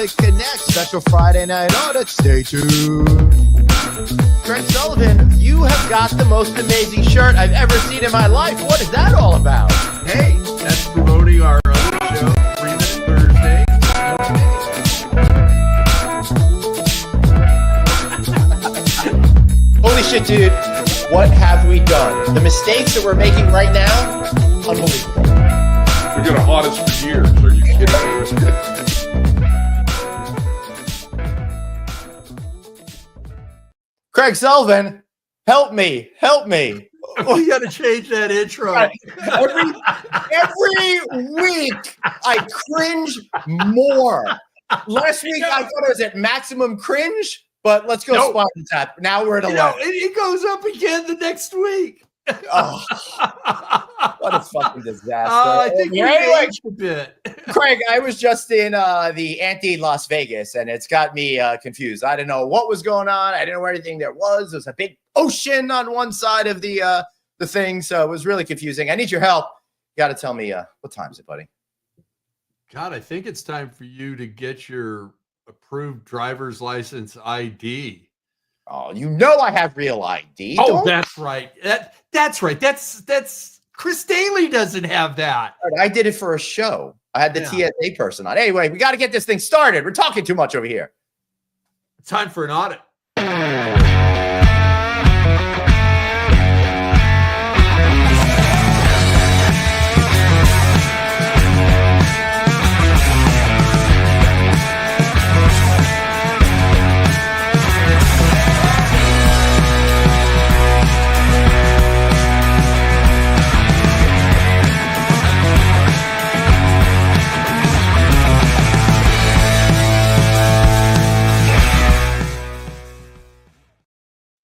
Click Connect, special Friday Night Audit. Stay tuned. Craig Sullivan, you have got the most amazing shirt I've ever seen in my life. What is that all about? Hey, that's promoting our other show, 3 Minute Thursday. Holy shit, dude. What have we done? The mistakes that we're making right now, unbelievable. We're going to haunt us for years. Are you kidding me? Craig Sullivan, help me. We got to change that intro. Every week, I cringe more. Last week, I thought I was at maximum cringe, but let's go spot the tap. Now we're at 11. It goes up again the next week. Oh, what a fucking disaster. I think we aged a bit. Craig, I was just in the anti-Las Vegas, and it's got me confused. I didn't know what was going on. I didn't know where anything there was. There's a big ocean on one side of the thing, so it was really confusing. I need your help. You got to tell me what time is it, buddy? God, I think it's time for you to get your approved driver's license ID. Oh, you know I have real ID. Oh, that's right. That's right. That's Chris Daly doesn't have that. I did it for a show. I had the TSA person on. Anyway, we got to get this thing started. We're talking too much over here. It's time for an audit.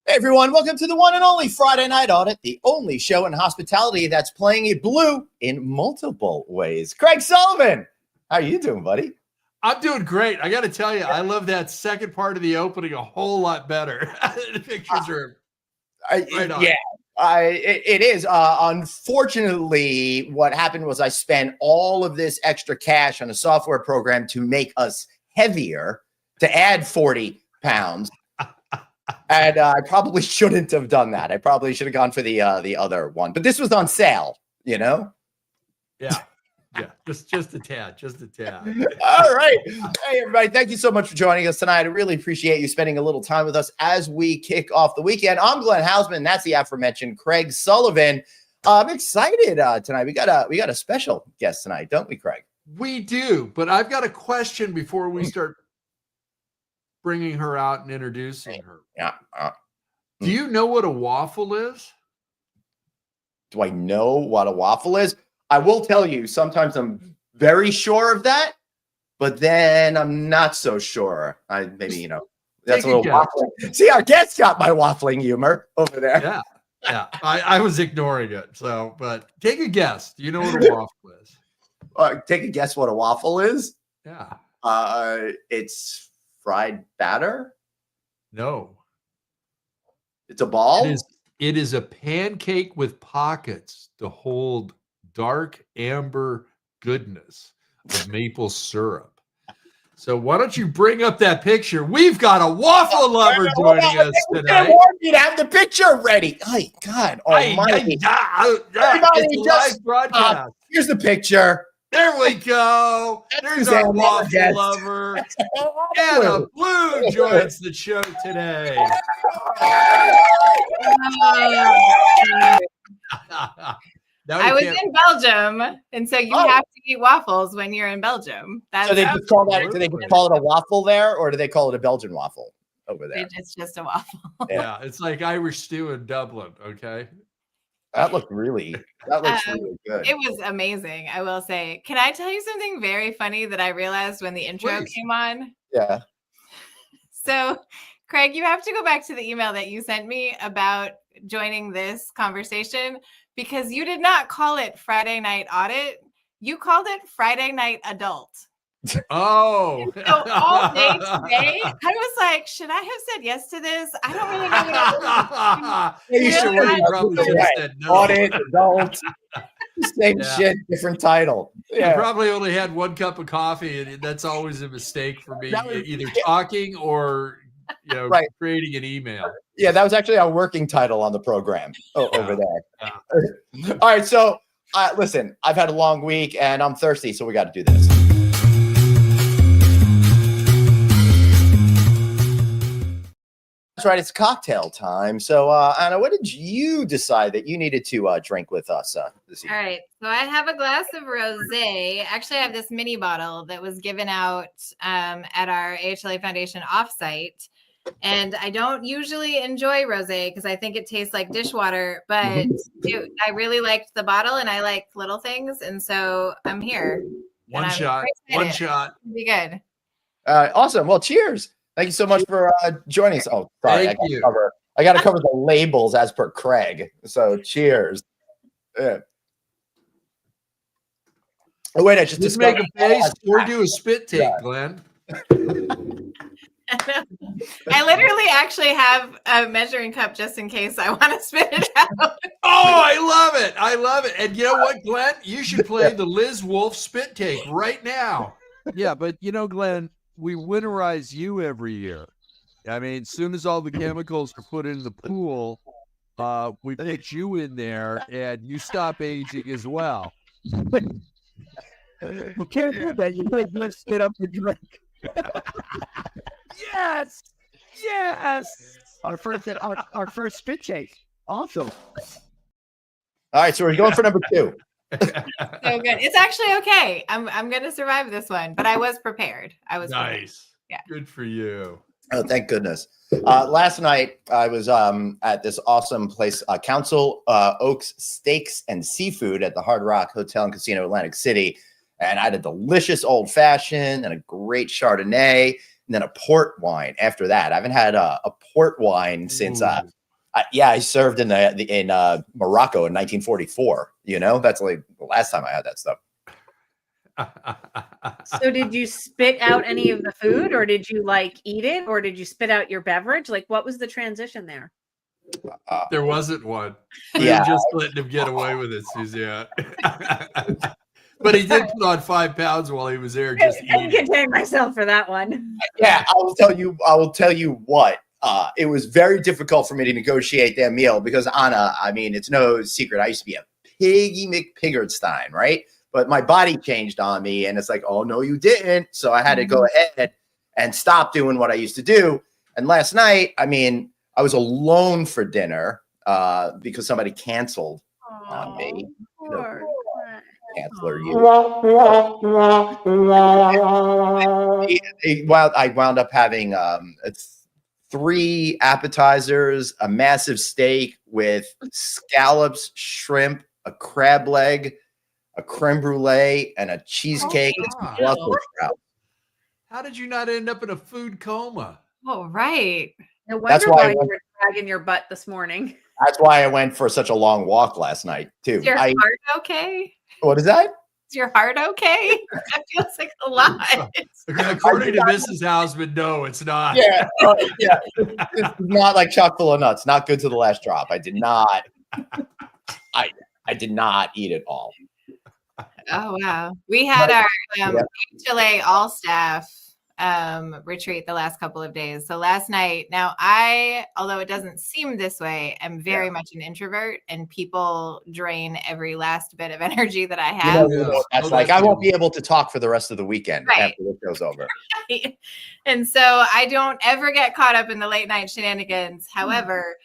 Everyone, welcome to the one and only Friday Night Audit, the only show in hospitality that's playing it blue in multiple ways. Craig Sullivan, how are you doing, buddy? I'm doing great. I got to tell you, I love that second part of the opening a whole lot better. The pictures are right on. Yeah, it is. Unfortunately, what happened was I spent all of this extra cash on a software program to make us heavier, to add 40 pounds. And I probably shouldn't have done that. I probably should have gone for the other one. But this was on sale, you know? Yeah. Just a tad. All right. Hey, everybody. Thank you so much for joining us tonight. I really appreciate you spending a little time with us as we kick off the weekend. I'm Glenn Hausman. That's the aforementioned Craig Sullivan. I'm excited tonight. We got a special guest tonight, don't we, Craig? We do. But I've got a question before we start bringing her out and introducing her. Yeah. Do you know what a waffle is? Do I know what a waffle is? I will tell you, sometimes I'm very sure of that, but then I'm not so sure. Maybe, that's a little waffling. See, our guest got my waffling humor over there. Yeah. I was ignoring it. But take a guess. Do you know what a waffle is? Take a guess what a waffle is? Yeah. It's fried batter? No. It's a ball? It is a pancake with pockets to hold dark amber goodness of maple syrup. So why don't you bring up that picture? We've got a waffle lover joining us tonight. I want you to have the picture ready. Oh, God almighty. It's a live broadcast. Here's the picture. There we go. There's our waffle lover. Anna Blue joins the show today. I was in Belgium, and so you have to eat waffles when you're in Belgium. So they just call that? Do they call it a waffle there, or do they call it a Belgian waffle over there? It's just a waffle. Yeah, it's like Irish stew in Dublin. Okay. That looks really good. It was amazing, I will say. Can I tell you something very funny that I realized when the intro came on? Yeah. So, Craig, you have to go back to the email that you sent me about joining this conversation, because you did not call it Friday Night Audit. You called it Friday Night Adult. Oh. So all day today, I was like, should I have said yes to this? I don't really know what You should have probably just said no. Audit, adult. Same shit, different title. I probably only had 1 cup of coffee, and that's always a mistake for me, either talking or creating an email. Yeah, that was actually our working title on the program over there. All right, so listen, I've had a long week and I'm thirsty, so we got to do this. That's right, it's cocktail time. So, Anna, what did you decide that you needed to drink with us this evening? All right, so I have a glass of rosé. Actually, I have this mini bottle that was given out at our AHLA Foundation offsite. And I don't usually enjoy rosé because I think it tastes like dishwater, but I really liked the bottle and I like little things. And so I'm here. One shot. It'll be good. Awesome. Well, cheers. Thank you so much for joining us. Oh, sorry. I got to cover the labels as per Craig. So cheers. Oh, wait, I just make a face or do a spit take, Glenn. I literally actually have a measuring cup just in case I want to spit it out. Oh, I love it. I love it. And you know what, Glenn? You should play the Liz Wolfe spit take right now. Yeah, but Glenn, we winterize you every year. I mean, as soon as all the chemicals are put in the pool, we put you in there and you stop aging as well. You can't do that. You can't spit up the drink. Yes. Our first spit take. Awesome. All right, so we're going for number 2. So good. It's actually okay. I'm gonna survive this one, but I was prepared. Nice. Prepared. Yeah. Good for you. Oh, thank goodness. Last night I was at this awesome place, Council Oaks Steaks and Seafood at the Hard Rock Hotel and Casino, Atlantic City. And I had a delicious old fashioned and a great Chardonnay, and then a port wine after that. I haven't had a port wine since I served in Morocco in 1944. That's like the last time I had that stuff. So did you spit out any of the food, or did you eat it, or did you spit out your beverage? What was the transition there? There wasn't one. We were just letting him get away with it, Suzanne. But he did put on 5 pounds while he was there. Just I can contain myself for that one. Yeah, I will tell you what. It was very difficult for me to negotiate that meal because Anna, I mean, it's no secret. I used to be a piggy McPiggardstein, right? But my body changed on me, and it's like, oh no, you didn't. So I had to go ahead and stop doing what I used to do. And last night, I mean, I was alone for dinner because somebody canceled on me. Canceler, I wound up having 3 appetizers, a massive steak with scallops, shrimp, a crab leg, a creme brulee, and a cheesecake and some Brussels sprouts. How did you not end up in a food coma? Oh, right. No wonder why you were dragging your butt this morning. That's why I went for such a long walk last night, too. Is your heart okay? What is that? Is your heart okay? That feels like a lot. According to Mrs. Hausman, no, it's not. Yeah, it's not like chock full of nuts. Not good to the last drop. I did not. I did not eat it all. Oh wow, we had our HLA all staff retreat the last couple of days. So last night, now although it doesn't seem this way, I'm very much an introvert, and people drain every last bit of energy that I have. That's I won't be able to talk for the rest of the weekend after this goes over. Right. And so I don't ever get caught up in the late night shenanigans. However,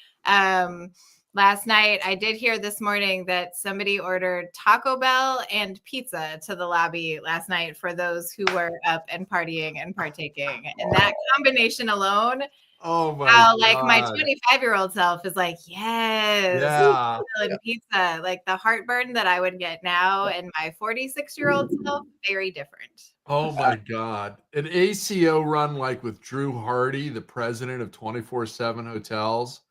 last night, I did hear this morning that somebody ordered Taco Bell and pizza to the lobby last night for those who were up and partying and partaking. And that combination alone, my 25-year-old self is like, yes, and pizza. Like the heartburn that I would get now, and my 46-year-old self, very different. Oh my God. An ACO run with Drew Hardy, the president of 24/7 Hotels,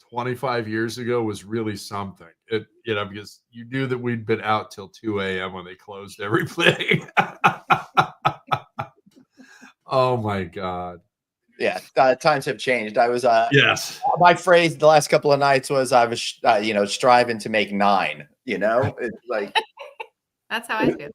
25 years ago was really something. Because you knew that we'd been out till 2 a.m. when they closed everything. Oh my God. Yeah, times have changed. I was yes. My phrase the last couple of nights was I was striving to make 9. It's like That's how I feel.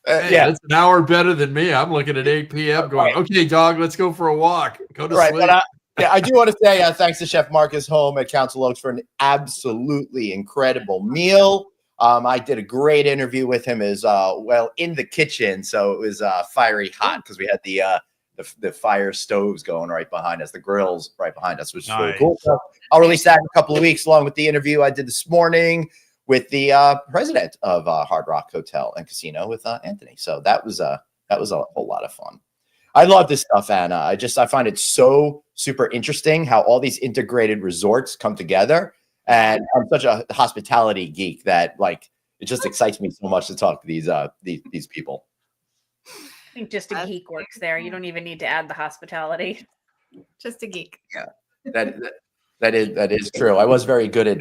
Hey, Yeah. that's an hour better than me. I'm looking at 8 p.m. going, okay, dog, let's go for a walk. Go to Right. sleep. But I do want to say thanks to Chef Marcus Home at Council Oaks for an absolutely incredible meal. I did a great interview with him as well in the kitchen. So it was fiery hot because we had the fire stoves going right behind us, the grills right behind us, which is really cool. So I'll release that in a couple of weeks along with the interview I did this morning with the president of Hard Rock Hotel and Casino with Anthony. So that was a whole lot of fun. I love this stuff, Anna. I find it so super interesting how all these integrated resorts come together. And I'm such a hospitality geek that like it just excites me so much to talk to these people. I think just a geek works there. You don't even need to add the hospitality. Just a geek. Yeah, that is true. I was very good at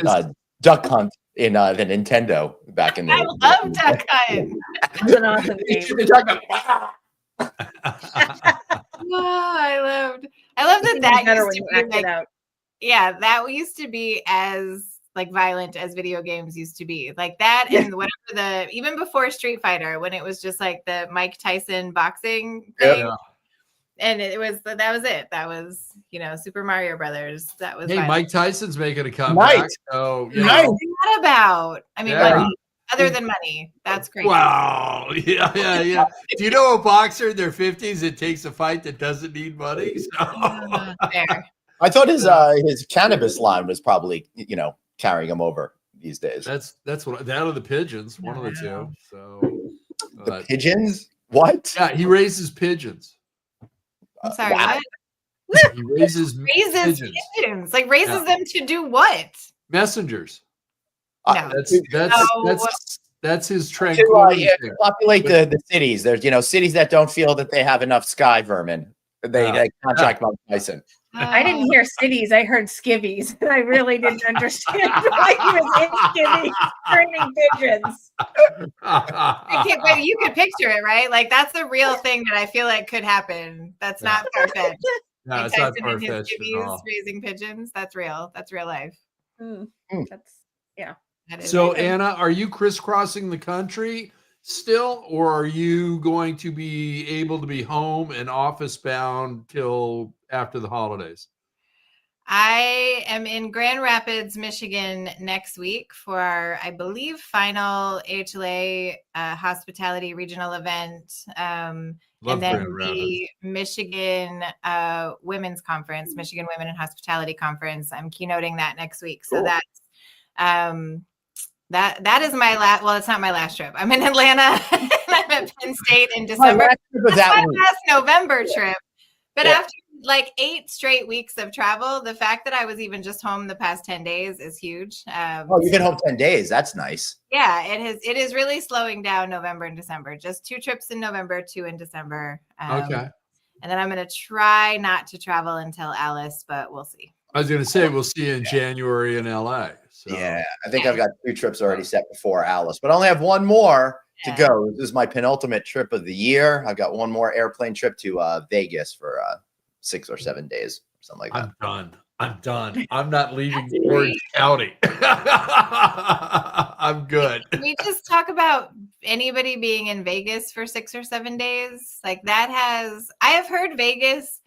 Duck Hunt in the Nintendo back in the day. I love Duck Hunt. It's an awesome game. Oh, I love that Better used when to be you act it like, out. yeah, that used to be as like violent as video games used to be. Like that and whatever even before Street Fighter, when it was just like the Mike Tyson boxing thing. Yeah. And that was it. That was, Super Mario Brothers. That was Hey, Mike Tyson's making a comeback. Nice. So, Nice. What's that about? I mean, Yeah. money. Other than money. That's great. Wow. Yeah. Do you know a boxer in their 50s that takes a fight that doesn't need money? So. Fair. I thought his cannabis line was probably carrying him over these days. That's what that or the pigeons, one of the two. So The pigeons? What? yeah, he raises pigeons. I'm sorry. Wow. What? He raises Pigeons. Like raises them to do what? messengers. No. That's his To tranquility. populate the cities. There's cities that don't feel that they have enough sky vermin. They contract Mike Tyson. I didn't hear cities. I heard skivvies. I really didn't understand why he was in skivvies training pigeons. But you could picture it, right? Like that's a real thing that I feel like could happen. That's not far-fetched. No, Like it's not Tyson and his far-fetched at skivvies all. raising pigeons. That's real. That's real life. That's That is So, real. Anna, are you crisscrossing the country still, or are you going to be able to be home and office bound till after the holidays? I am in Grand Rapids, Michigan next week for our, I believe, final HLA hospitality regional event. And Love then Grand Rapids. the Michigan Women's Conference, Michigan Women in Hospitality Conference. I'm keynoting that next week. So Cool. that's that is my last. Well, it's not my last trip. I'm in Atlanta. And I'm at Penn State in December. Was That's that my week. last November trip. But Yeah. after like 8 straight weeks of travel, the fact that I was even just home the past 10 days is huge. You've been home 10 days. That's nice. Yeah, it is really slowing down November and December. Just 2 trips in November, 2 in December. Okay. And then I'm going to try not to travel until Alice, but we'll see. I was going to say, we'll see you in January in LA. So. Yeah, I think I've got 2 trips already set before Alice, but I only have one more to go. This is my penultimate trip of the year. I've got one more airplane trip to Vegas for 6 or 7 days, something like that. I'm done. I'm not leaving Orange County. I'm good. Can we just talk about anybody being in Vegas for 6 or 7 days? Like I have heard Vegas,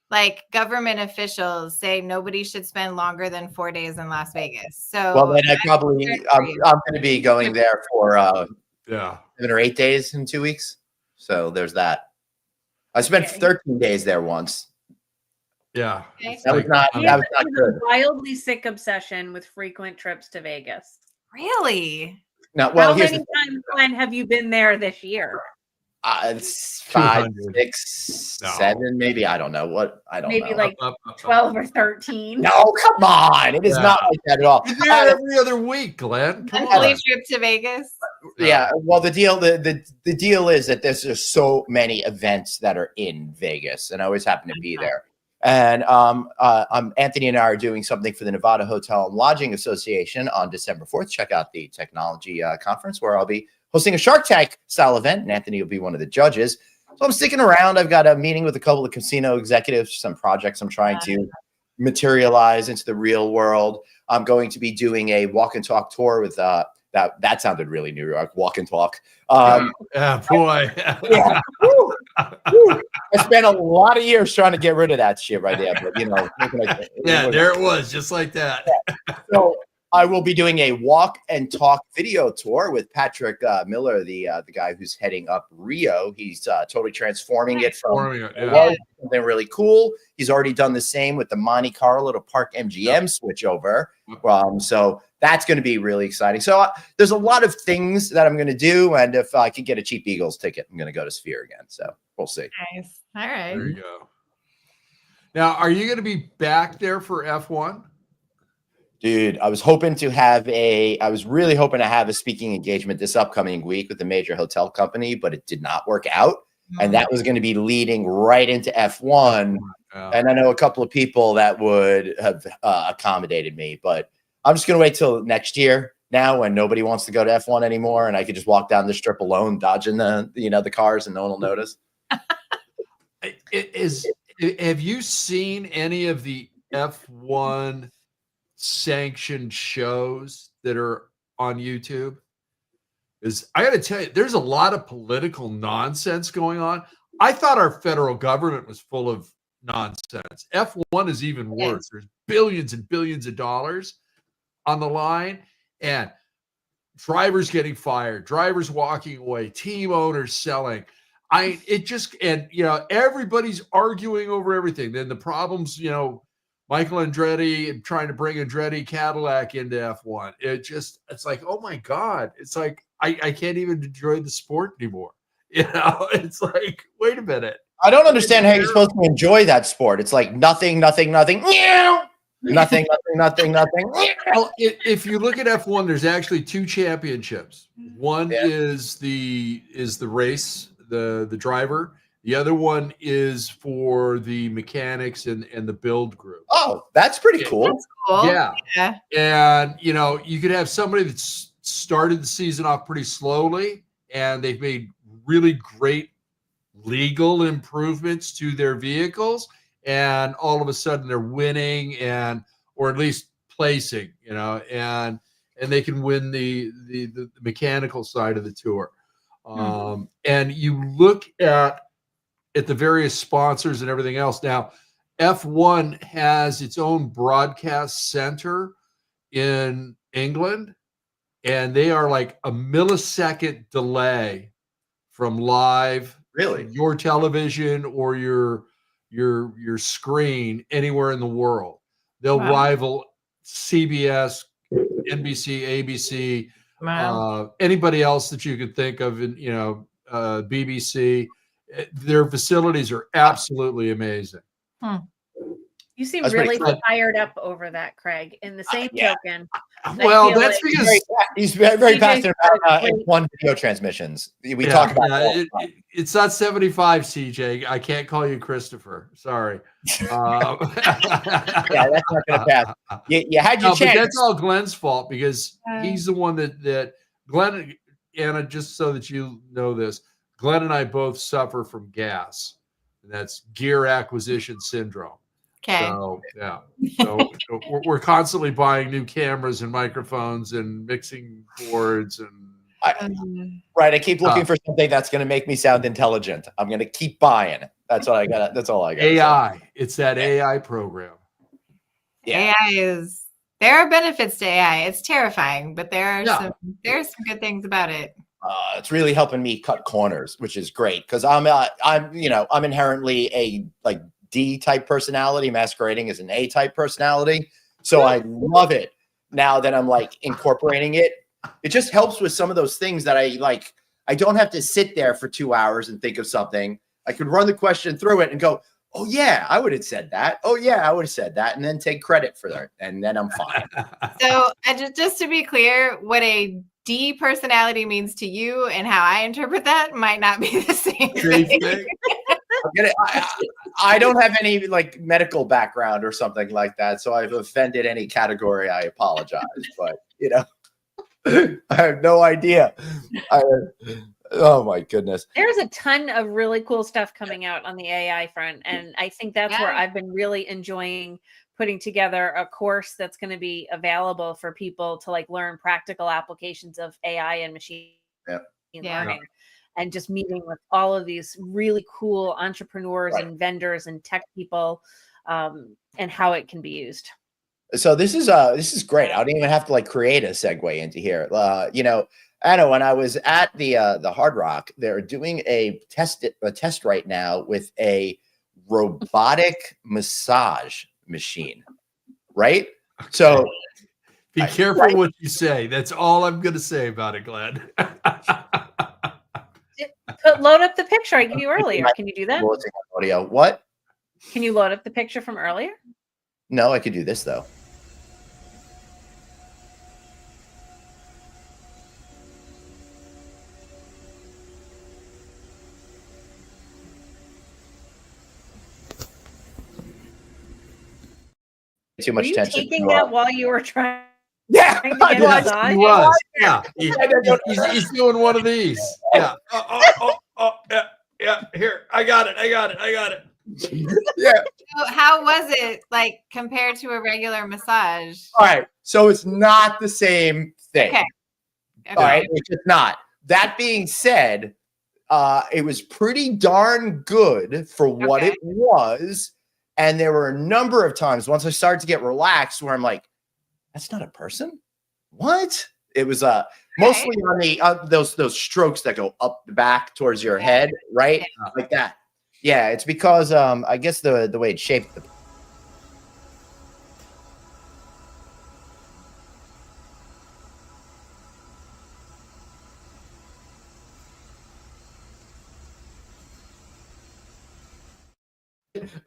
like government officials say nobody should spend longer than 4 days in Las Vegas. So Well, then I'm going to be going there for 7 or 8 days in 2 weeks. So there's that. I spent 13 days there once. Yeah. That was not He has good. a wildly sick obsession with frequent trips to Vegas. Really? No, well, How here's many times, Glenn, have you been there this year? it's 5, 200. 6, No. 7, maybe. I don't know what. I don't Maybe know. like 12 or 13. No, come on. It is Yeah. not like that at all. You're there every other week, Glenn. Come Monthly on. trip to Vegas? Yeah. Well, the deal is that there's just so many events that are in Vegas, and I always happen to be there. And Anthony and I are doing something for the Nevada Hotel and Lodging Association on December 4th. Check out the technology conference where I'll be hosting a Shark Tank style event, and Anthony will be one of the judges. So I'm sticking around. I've got a meeting with a couple of casino executives, some projects I'm trying to materialize into the real world. I'm going to be doing a walk and talk tour with That sounded really New York. Walk and talk. Yeah, boy. Yeah. Woo. Woo. I spent a lot of years trying to get rid of that shit right there, but Yeah, there it was, just like that. So I will be doing a walk and talk video tour with Patrick Miller, the guy who's heading up Rio. He's totally transforming it from something really cool. He's already done the same with the Monte Carlo to Park MGM switchover. So that's going to be really exciting. So there's a lot of things that I'm going to do, and if I can get a cheap Eagles ticket, I'm going to go to Sphere again. So we'll see. Nice. All right. There you go. Now, are you going to be back there for F1? Dude, I was really hoping to have a speaking engagement this upcoming week with a major hotel company, but it did not work out. And that was going to be leading right into F1. And I know a couple of people that would have accommodated me, but I'm just going to wait till next year now when nobody wants to go to F1 anymore. And I could just walk down the strip alone, dodging the cars, and no one will notice. Have you seen any of the F1 sanctioned shows that are on YouTube? I got to tell you, there's a lot of political nonsense going on. I thought our federal government was full of nonsense. F1 is even worse. There's billions and billions of dollars on the line, and drivers getting fired, drivers walking away, team owners selling. Everybody's arguing over everything. Then the problems, Michael Andretti trying to bring Andretti Cadillac into F1. It's like, oh my God. It's like, I can't even enjoy the sport anymore. It's like, wait a minute. I don't understand how you're supposed to enjoy that sport. It's like nothing. Nothing. Well, if you look at F1, there's actually two championships. One is the race, the driver. The other one is for the mechanics and the build group. Oh, that's pretty cool. That's cool. Yeah. And, you could have somebody that's started the season off pretty slowly, and they've made really great legal improvements to their vehicles. And all of a sudden they're winning or at least placing, and they can win the mechanical side of the tour. And you look at the various sponsors and everything else. Now, F1 has its own broadcast center in England, and they are like a millisecond delay from live, your television or your screen anywhere in the world. They'll rival CBS, NBC, ABC, anybody else that you could think of, BBC. Their facilities are absolutely amazing. You seem really fired up over that, Craig. In the same token, well, that's because he's very passionate about F1 video transmissions. We talk about it's not 75, CJ. I can't call you Christopher. Sorry. That's not going to pass. You had your chance. But that's all Glenn's fault, because he's the one that Glenn, Anna, just so that you know this, Glenn and I both suffer from GAS, and that's gear acquisition syndrome. Okay. So we're constantly buying new cameras and microphones and mixing boards I keep looking for something that's going to make me sound intelligent. I'm going to keep buying. That's what I got. That's all I got. AI. It's that AI program. Yeah. There are benefits to AI. It's terrifying, but there are some good things about it. It's really helping me cut corners, which is great, because I'm inherently a D type personality masquerading as an A type personality. So I love it now that I'm incorporating it. It just helps with some of those things that I don't have to sit there for 2 hours and think of something. I could run the question through it and go, oh yeah, I would have said that. Oh yeah, I would have said that. And then take credit for that. And then I'm fine. So just to be clear, what a D personality means to you and how I interpret that might not be the same thing. I don't have any medical background or something like that, so I've offended any category. I apologize, but I have no idea. Oh my goodness. There's a ton of really cool stuff coming out on the AI front, and I think that's where I've been really enjoying putting together a course that's going to be available for people to like learn practical applications of AI and machine learning, and just meeting with all of these really cool entrepreneurs and vendors and tech people, and how it can be used. So this is great. I don't even have to like create a segue into here. You know, Anna, when I was at the Hard Rock, they're doing a test right now with a robotic massage machine, right? So be careful what you say. That's all I'm going to say about it, Glenn. Load up the picture I gave you earlier. Can you do that? Audio. What? Can you load up the picture from earlier? No, I could do this though. Too much Were you tension. taking that while you were trying? Yeah, to get Yes, massage? he was. Yeah, he's doing one of these. Yeah. Yeah. Here, I got it. Yeah. So how was it like compared to a regular massage? All right. So it's not the same thing. Okay. All right. It's just not. That being said, it was pretty darn good for what it was. And there were a number of times once I started to get relaxed where I'm like, that's not a person. What? It was mostly on the those strokes that go up the back towards your head, right? Like that. Yeah, it's because I guess the way it's shaped.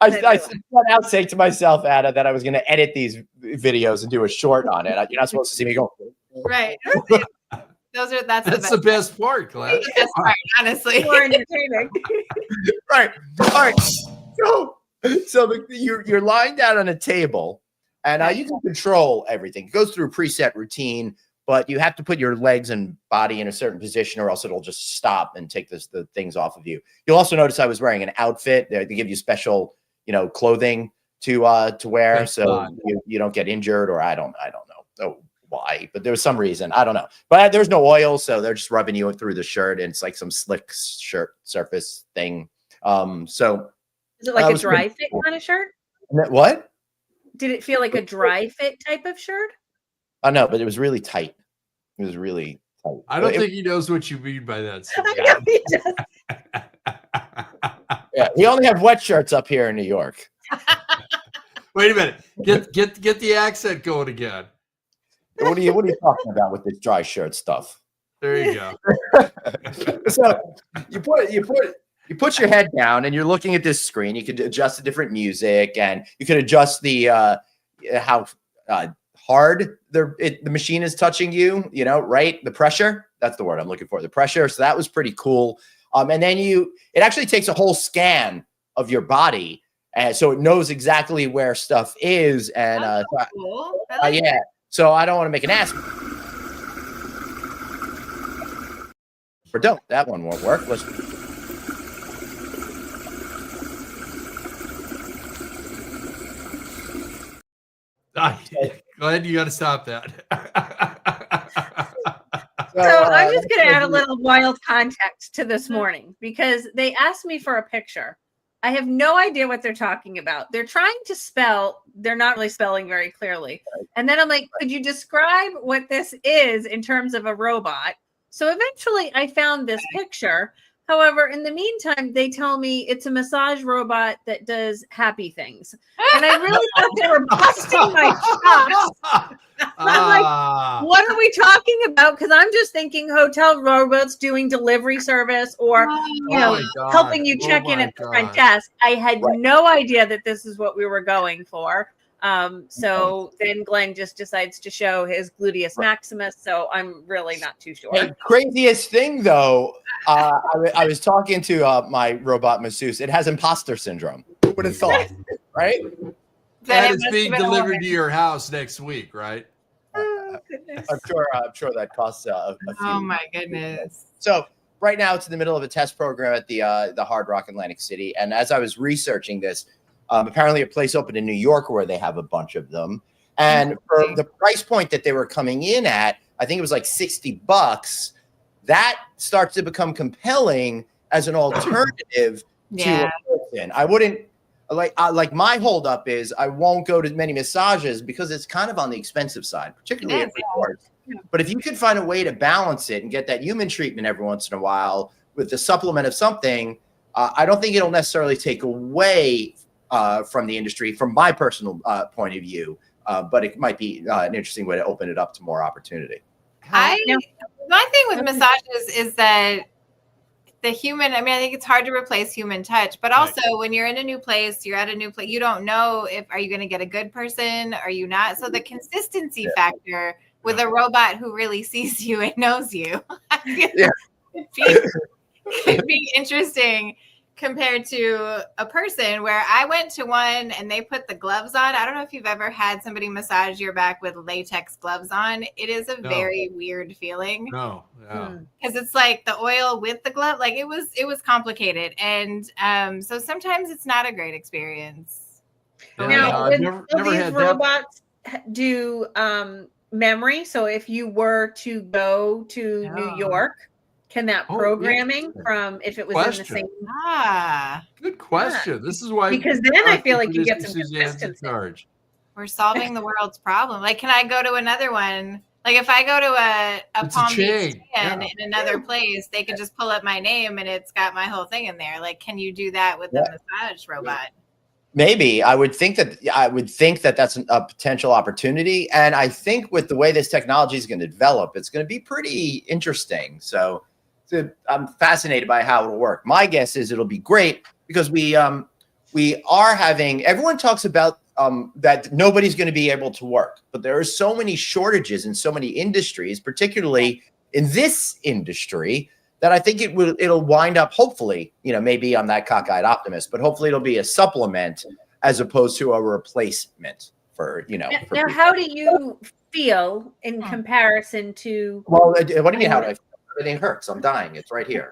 I said outside to myself, Anna, that I was going to edit these videos and do a short on it. You're not supposed to see me go. Right. That's the best part, Glenn. That's the best part, honestly. More entertaining. Right. All right. So you're lying down on a table, and you can control everything. It goes through a preset routine, but you have to put your legs and body in a certain position, or else it'll just stop and take the things off of you. You'll also notice I was wearing an outfit. They give you special, clothing to wear, Thank so God. you don't get injured, or I don't know why, but there was some reason. I don't know. But there's no oil, so they're just rubbing you through the shirt, and it's like some slick shirt surface thing. So is it like a dry fit kind of shirt? What? Did it feel like a dry fit type of shirt? I know, but it was really tight. It was really tight. I don't think he knows what you mean by that. I know he does. Yeah, we only have wet shirts up here in New York. Wait a minute. Get the accent going again. What are you talking about with this dry shirt stuff? There you go. So you put your head down and you're looking at this screen. You could adjust the different music, and you could adjust the how hard the machine is touching you. Right? The pressure. That's the word I'm looking for. The pressure. So that was pretty cool. And then it actually takes a whole scan of your body, and so it knows exactly where stuff is. And that's cool. yeah. So I don't want to make an ass. Or don't. That one won't work. Let's. Glenn, you got to stop that. So I'm just going to add a little wild context to this morning, because they asked me for a picture. I have no idea what they're talking about. They're trying to spell. They're not really spelling very clearly. And then I'm like, could you describe what this is in terms of a robot? So eventually I found this picture. However, in the meantime, they tell me it's a massage robot that does happy things. And I really thought they were busting my chops. I'm like, what are we talking about? Because I'm just thinking hotel robots doing delivery service, or helping you check in at the front desk. I had no idea that this is what we were going for. So then Glenn just decides to show his gluteus maximus. So I'm really not too sure. Hey, craziest thing though, I was talking to my robot masseuse. It has imposter syndrome. Who would have thought, right? That is being delivered to your house next week, right? Oh, goodness. I'm sure that costs a few. Oh my goodness. So right now it's in the middle of a test program at the Hard Rock Atlantic City. And as I was researching this, Apparently a place open in New York where they have a bunch of them. And for the price point that they were coming in at, I think it was like $60. That starts to become compelling as an alternative to a person. I wouldn't like my holdup is I won't go to many massages because it's kind of on the expensive side, particularly at resorts. But if you could find a way to balance it and get that human treatment every once in a while with the supplement of something, I don't think it'll necessarily take away from the industry, from my personal point of view. But it might be an interesting way to open it up to more opportunity. My thing with massages is that the human, I think it's hard to replace human touch, but also when you're in a new place, you're at a new place, you don't know are you going to get a good person? Are you not? So the consistency factor with a robot who really sees you and knows you, I feel it'd be interesting compared to a person where I went to one and they put the gloves on. I don't know if you've ever had somebody massage your back with latex gloves on. It is a very weird feeling. No. Because it's like the oil with the glove, like it was complicated. And so sometimes it's not a great experience. Now, these robots do memory. So if you were to go to New York, can that programming from if it was in the same? Good question. This is why, because then I feel like you get some consistency. We're solving the world's problem. Like, can I go to another one? Like, if I go to a Palm Beach stand in another place, they can just pull up my name and it's got my whole thing in there. Like, can you do that with the massage robot? Maybe. I would think that that's a potential opportunity. And I think with the way this technology is going to develop, it's going to be pretty interesting. So I'm fascinated by how it'll work. My guess is it'll be great because we are having, everyone talks about that nobody's going to be able to work, but there are so many shortages in so many industries, particularly in this industry, that I think it'll wind up, hopefully, maybe I'm that cockeyed optimist, but hopefully it'll be a supplement as opposed to a replacement for, Now, how do you feel in comparison to? Well, what do you mean? How do I feel? Everything hurts. I'm dying. It's right here.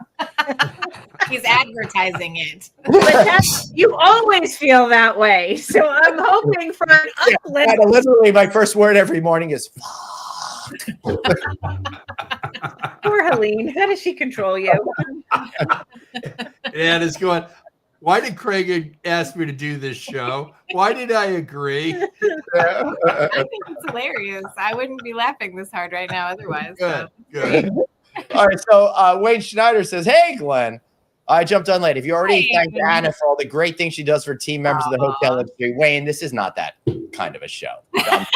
He's advertising it. But you always feel that way. So I'm hoping for an uplift. Yeah, literally, my first word every morning is Poor Helene. How does she control you? And it's going, why did Craig ask me to do this show? Why did I agree? I think it's hilarious. I wouldn't be laughing this hard right now otherwise. Good. All right, so Wayne Schneider says, "Hey, Glenn, I jumped on late. Have you already thanked Anna for all the great things she does for team members of the hotel industry?" Wayne, this is not that kind of a show. Yes,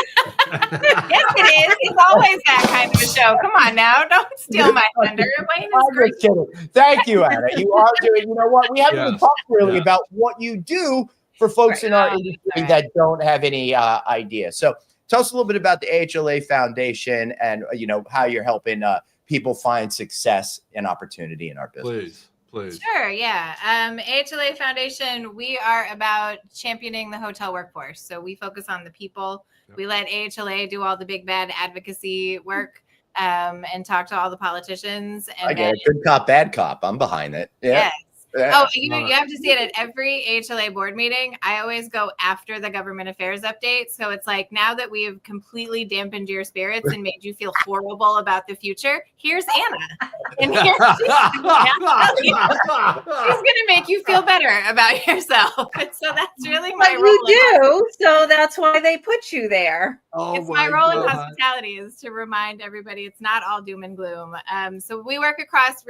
it is. It's always that kind of a show. Come on now, don't steal my thunder. Wayne is great. Just kidding. Thank you, Anna. You are doing. You know what? We haven't even talked really about what you do for folks in our industry that don't have any idea. So, tell us a little bit about the AHLA Foundation and how you're helping people find success and opportunity in our business. Please. Sure, yeah. AHLA Foundation, we are about championing the hotel workforce. So we focus on the people. Yep. We let AHLA do all the big bad advocacy work and talk to all the politicians. And I get it. Good cop, bad cop. I'm behind it. Yeah. Yes. Oh, you have to see it at every AHLA board meeting. I always go after the government affairs update. So it's like, now that we have completely dampened your spirits and made you feel horrible about the future, here's Anna. And she's going to make you feel better about yourself. And so that's really my role. You do. So that's why they put you there. It's my role in hospitality is to remind everybody it's not all doom and gloom. So we work across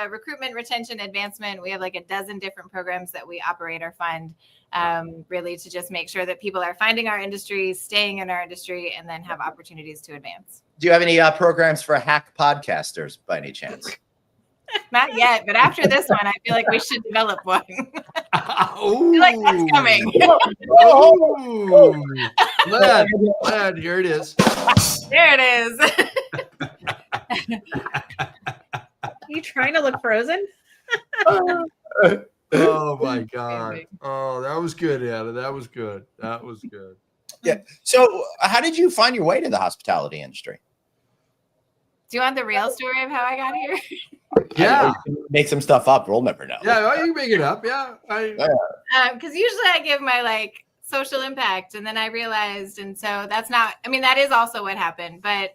recruitment, retention, advancement. We have like a dozen different programs that we operate our fund, really to just make sure that people are finding our industry, staying in our industry, and then have opportunities to advance. Do you have any programs for hack podcasters by any chance? Not yet, but after this one, I feel like we should develop one. I feel like that's coming. Glad, here it is. There it is. Are you trying to look frozen? Oh my God. Oh, that was good, Anna. That was good. Yeah. So how did you find your way to the hospitality industry? Do you want the real story of how I got here? Yeah. Make some stuff up. We'll never know. Yeah, well, you can make it up. Yeah. Because usually I give my like social impact, and then I realized, and so that's not. I mean, that is also what happened. But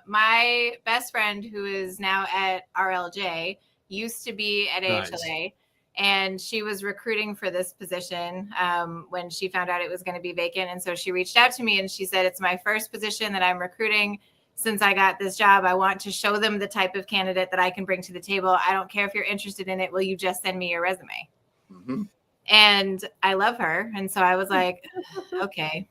my best friend, who is now at RLJ, used to be at AHLA, and she was recruiting for this position when she found out it was going to be vacant, and so she reached out to me and she said, "It's my first position that I'm recruiting. Since I got this job, I want to show them the type of candidate that I can bring to the table. I don't care if you're interested in it. Will you just send me your resume?" Mm-hmm. And I love her. And so I was like, okay.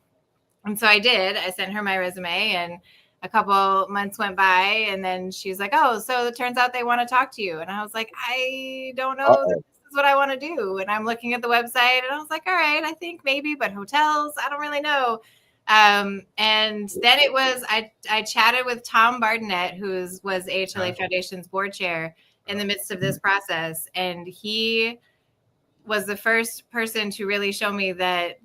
And so I did. I sent her my resume, and a couple months went by, and then she's like, "Oh, so it turns out they want to talk to you." And I was like, I don't know that this is what I want to do. And I'm looking at the website, and I was like, all right, I think maybe, but hotels, I don't really know. And then it was, I chatted with Tom Bardenett, who was AHLA Foundation's board chair in the midst of this process. And he was the first person to really show me that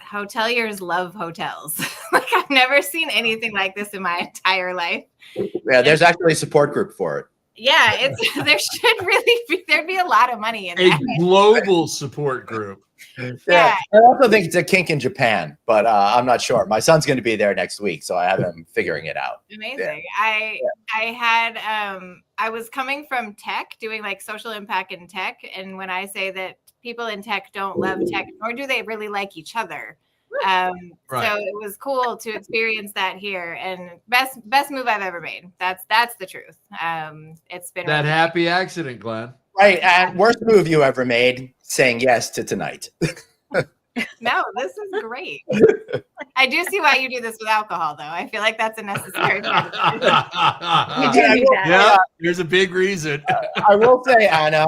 hoteliers love hotels. Like, I've never seen anything like this in my entire life. Yeah, there's actually a support group for it. Yeah, there should really be, there'd be a lot of money in that. A global support group. Yeah. I also think it's a kink in Japan, but I'm not sure. My son's going to be there next week, so I have him figuring it out. Amazing. Yeah. I was coming from tech, doing like social impact in tech. And when I say that people in tech don't love tech, nor do they really like each other. So it was cool to experience that here, and best move I've ever made. That's the truth. It's been that happy accident, Glenn. Right. And worst move you ever made, saying yes to tonight. No, this is great. I do see why you do this with alcohol, though. I feel like that's a necessary part of it. You do need that. Yeah, there's a big reason. I will say, Anna,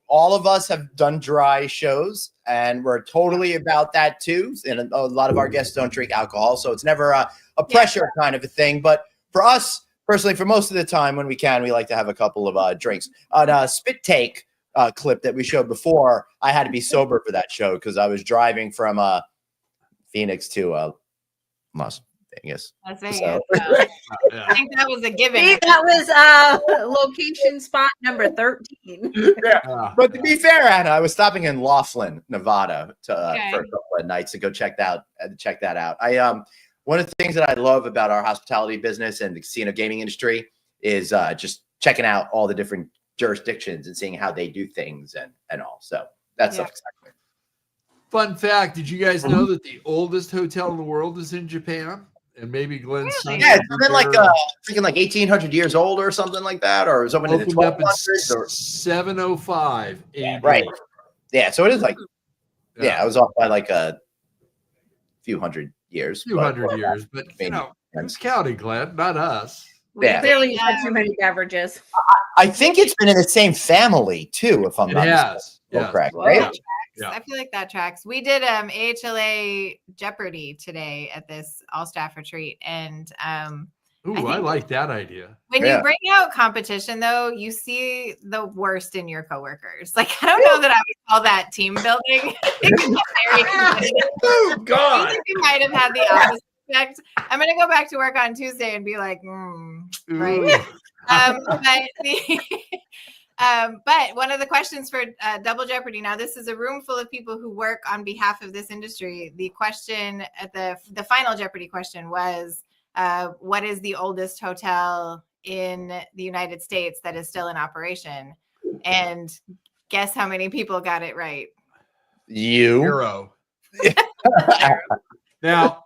all of us have done dry shows, and we're totally about that too. And a lot of our guests don't drink alcohol, so it's never a pressure kind of a thing. But for us personally, for most of the time when we can, we like to have a couple of drinks. On a spit take clip that we showed before, I had to be sober for that show because I was driving from Phoenix to Las Vegas. Las Vegas. So. I think that was a given. See, that was location spot number 13. Yeah. But to be fair, Anna, I was stopping in Laughlin, Nevada for a couple of nights to go check that out. One of the things that I love about our hospitality business and the casino gaming industry is just checking out all the different jurisdictions and seeing how they do things and all. So that's exactly. Fun fact: did you guys know that the oldest hotel in the world is in Japan? And maybe Glenn's son. Yeah, it's been like freaking like 1,800 years old or something like that, or something in the 1200s or 705 AD. Right. Yeah, so it is like I was off by like a few hundred years. But it's county, Glenn, not us. Clearly, had too many beverages. I think it's been in the same family too, if I'm not mistaken. Correct, right? Yeah. I feel like that tracks. We did AHLA Jeopardy today at this all-staff retreat, and I like that idea. When you bring out competition, though, you see the worst in your coworkers. Like, I don't know that I would call that team building. Oh God! I think we might have had the opposite effect. I'm gonna go back to work on Tuesday and be like, right. But one of the questions for Double Jeopardy, now this is a room full of people who work on behalf of this industry. The question at the final Jeopardy question was, what is the oldest hotel in the United States that is still in operation? And guess how many people got it right? You. 0. Now,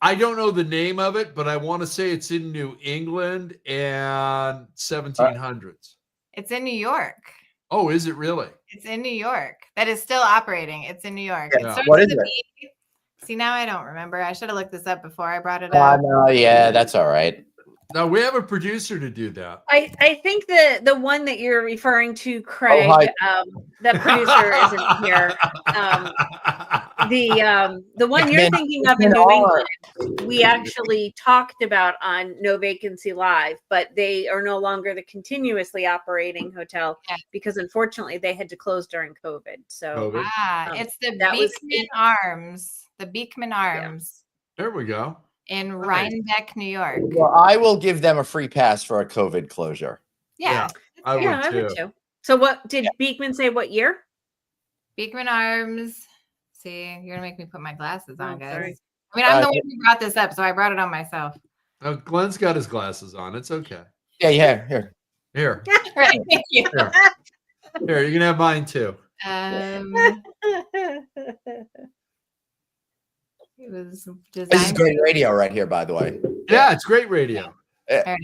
I don't know the name of it, but I want to say it's in New England and 1700s. It's in New York. Oh, is it really? It's in New York. That is still operating. It's in New York. Yeah. What is it? See, now I don't remember. I should have looked this up before I brought it up. No, yeah, that's all right. No, we have a producer to do that. I think the one that you're referring to, Craig, the producer isn't here. The one you're thinking of in New England, we actually talked about on No Vacancy Live, but they are no longer the continuously operating hotel because unfortunately they had to close during COVID. So it's the Beekman Arms. The Beekman Arms. There we go. in Rhinebeck, New York. Well, I will give them a free pass for a COVID closure. Yeah. I Yeah, I would too. So what did Beekman say? What year? Beekman Arms. See, you're gonna make me put my glasses on, Oh, guys. sorry. I mean, I'm the one who brought this up, so I brought it on myself. Oh, Glenn's got his glasses on. It's okay. Yeah, here. Here, Right. Thank you. here, you can have mine too. It was This is designed. great radio right here, by the way. Yeah, it's great radio. All right.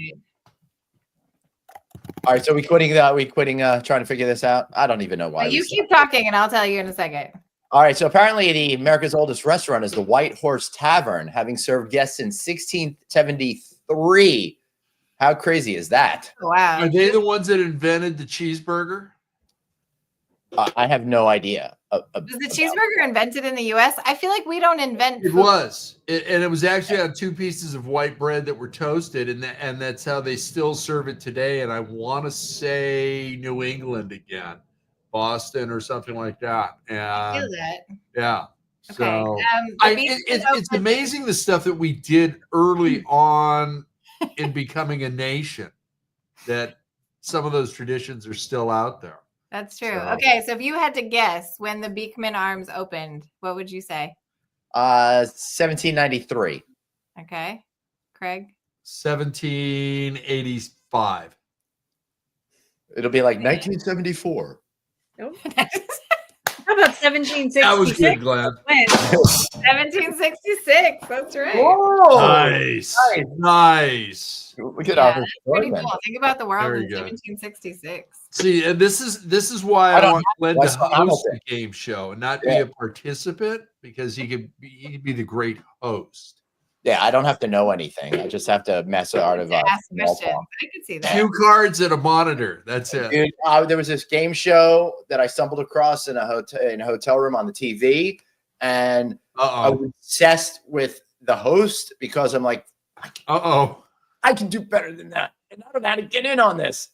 All right, so we quitting trying to figure this out. I don't even know why. You we keep talking, and I'll tell you in a second. All right, so apparently the America's oldest restaurant is the White Horse Tavern, having served guests since 1673. How crazy is that? Wow. Are they the ones that invented the cheeseburger? I have no idea. Was the cheeseburger invented in the U.S.? I feel like we don't invent It food. was, and it was actually on 2 pieces of white bread that were toasted, and that's how they still serve it today. And I want to say New England again, Boston or something like that. And I feel that. yeah, Okay. so The beef is it's open. amazing the stuff that we did early on in becoming a nation. That some of those traditions are still out there. That's true. So- Okay, so if you had to guess when the Beekman Arms opened, what would you say? 1793. Okay, Craig. 1785. It'll be like 1974. How about 1766? That was good, Glenn. When? 1766. That's right. Whoa! Nice. Look at Yeah, our that's pretty historian. cool. Think about the world Very in good. 1766. See, and this is why I I don't want Glenn why to Scott host Hamilton. the game show and not be a participant, because he could be the great host. Yeah, I don't have to know anything. I just have to mess out of To ask small questions. talk. I could see that. Cue cards and a monitor. That's it. Dude, there was this game show that I stumbled across in a hotel room on the TV, and I Uh was obsessed with the host because I'm like, oh. I can do better than that, and I don't know how to get in on this.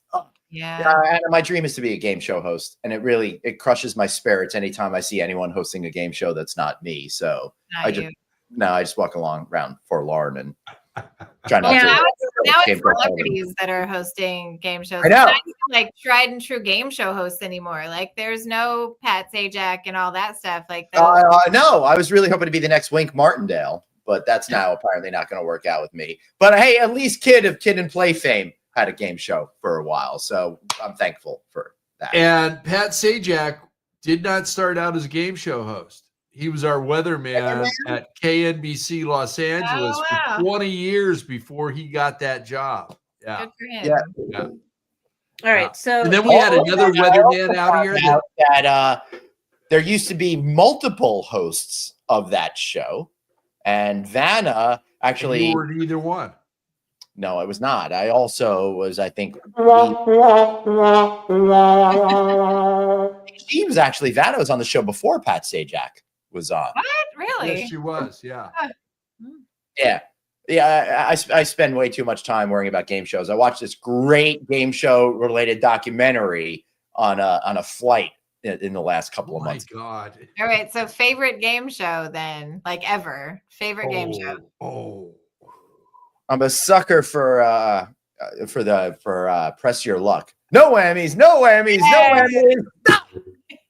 Yeah. And my dream is to be a game show host, and it crushes my spirits anytime I see anyone hosting a game show that's not me. So Not I you. just walk around forlorn and try not Well, to. now it's game show celebrities that are hosting game shows. I know. It's not even like tried and true game show hosts anymore. Like there's no Pat Sajak and all that stuff. Like those. No, I was really hoping to be the next Wink Martindale, but that's now apparently not going to work out with me. But hey, at least Kid and Play fame had a game show for a while, so I'm thankful for that. And Pat Sajak did not start out as a game show host. He was our weatherman at KNBC Los Angeles wow. for 20 years before he got that job. Yeah. Good for him. Yeah. All right. So And then we had another weatherman out here. That there used to be multiple hosts of that show, and Vanna actually. You were neither one. No, I was not. I also was, I think. She was actually, Vanna was on the show before Pat Sajak was on. What? Really? Yes, she was. Yeah. Yeah. Yeah. I spend way too much time worrying about game shows. I watched this great game show related documentary on a flight in the last couple of months. My God. All right. So favorite game show then, like ever. Favorite game show. Oh. I'm a sucker for Press Your Luck. No whammies, no whammies, no whammies.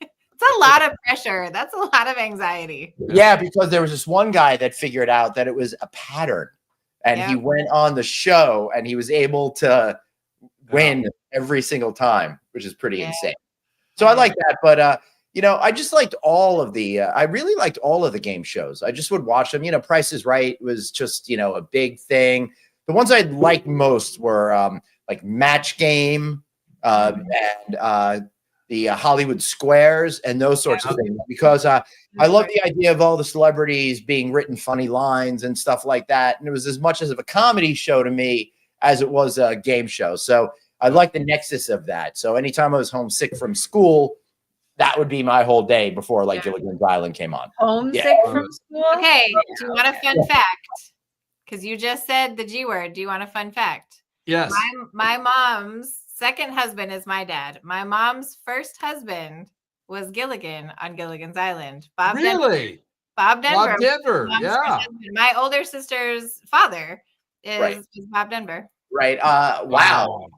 It's a lot of pressure. That's a lot of anxiety. Yeah, because there was this one guy that figured out that it was a pattern, and he went on the show and he was able to win every single time, which is pretty insane. So I like that, but I just liked all of the. I really liked all of the game shows. I just would watch them. Price is Right was just a big thing. The ones I liked most were like Match Game and the Hollywood Squares and those sorts of things, because I love the idea of all the celebrities being written funny lines and stuff like that. And it was as much as of a comedy show to me as it was a game show. So I like the nexus of that. So anytime I was homesick from school, that would be my whole day before Gilligan's Island came on. Homesick from school? Okay. Do you want a fun fact? Because you just said the G word. Do you want a fun fact? Yes. My mom's second husband is my dad. My mom's first husband was Gilligan on Gilligan's Island. Really? Bob Denver. Bob Denver, Mom's yeah. first husband. My older sister's father is Bob Denver. Right. Wow.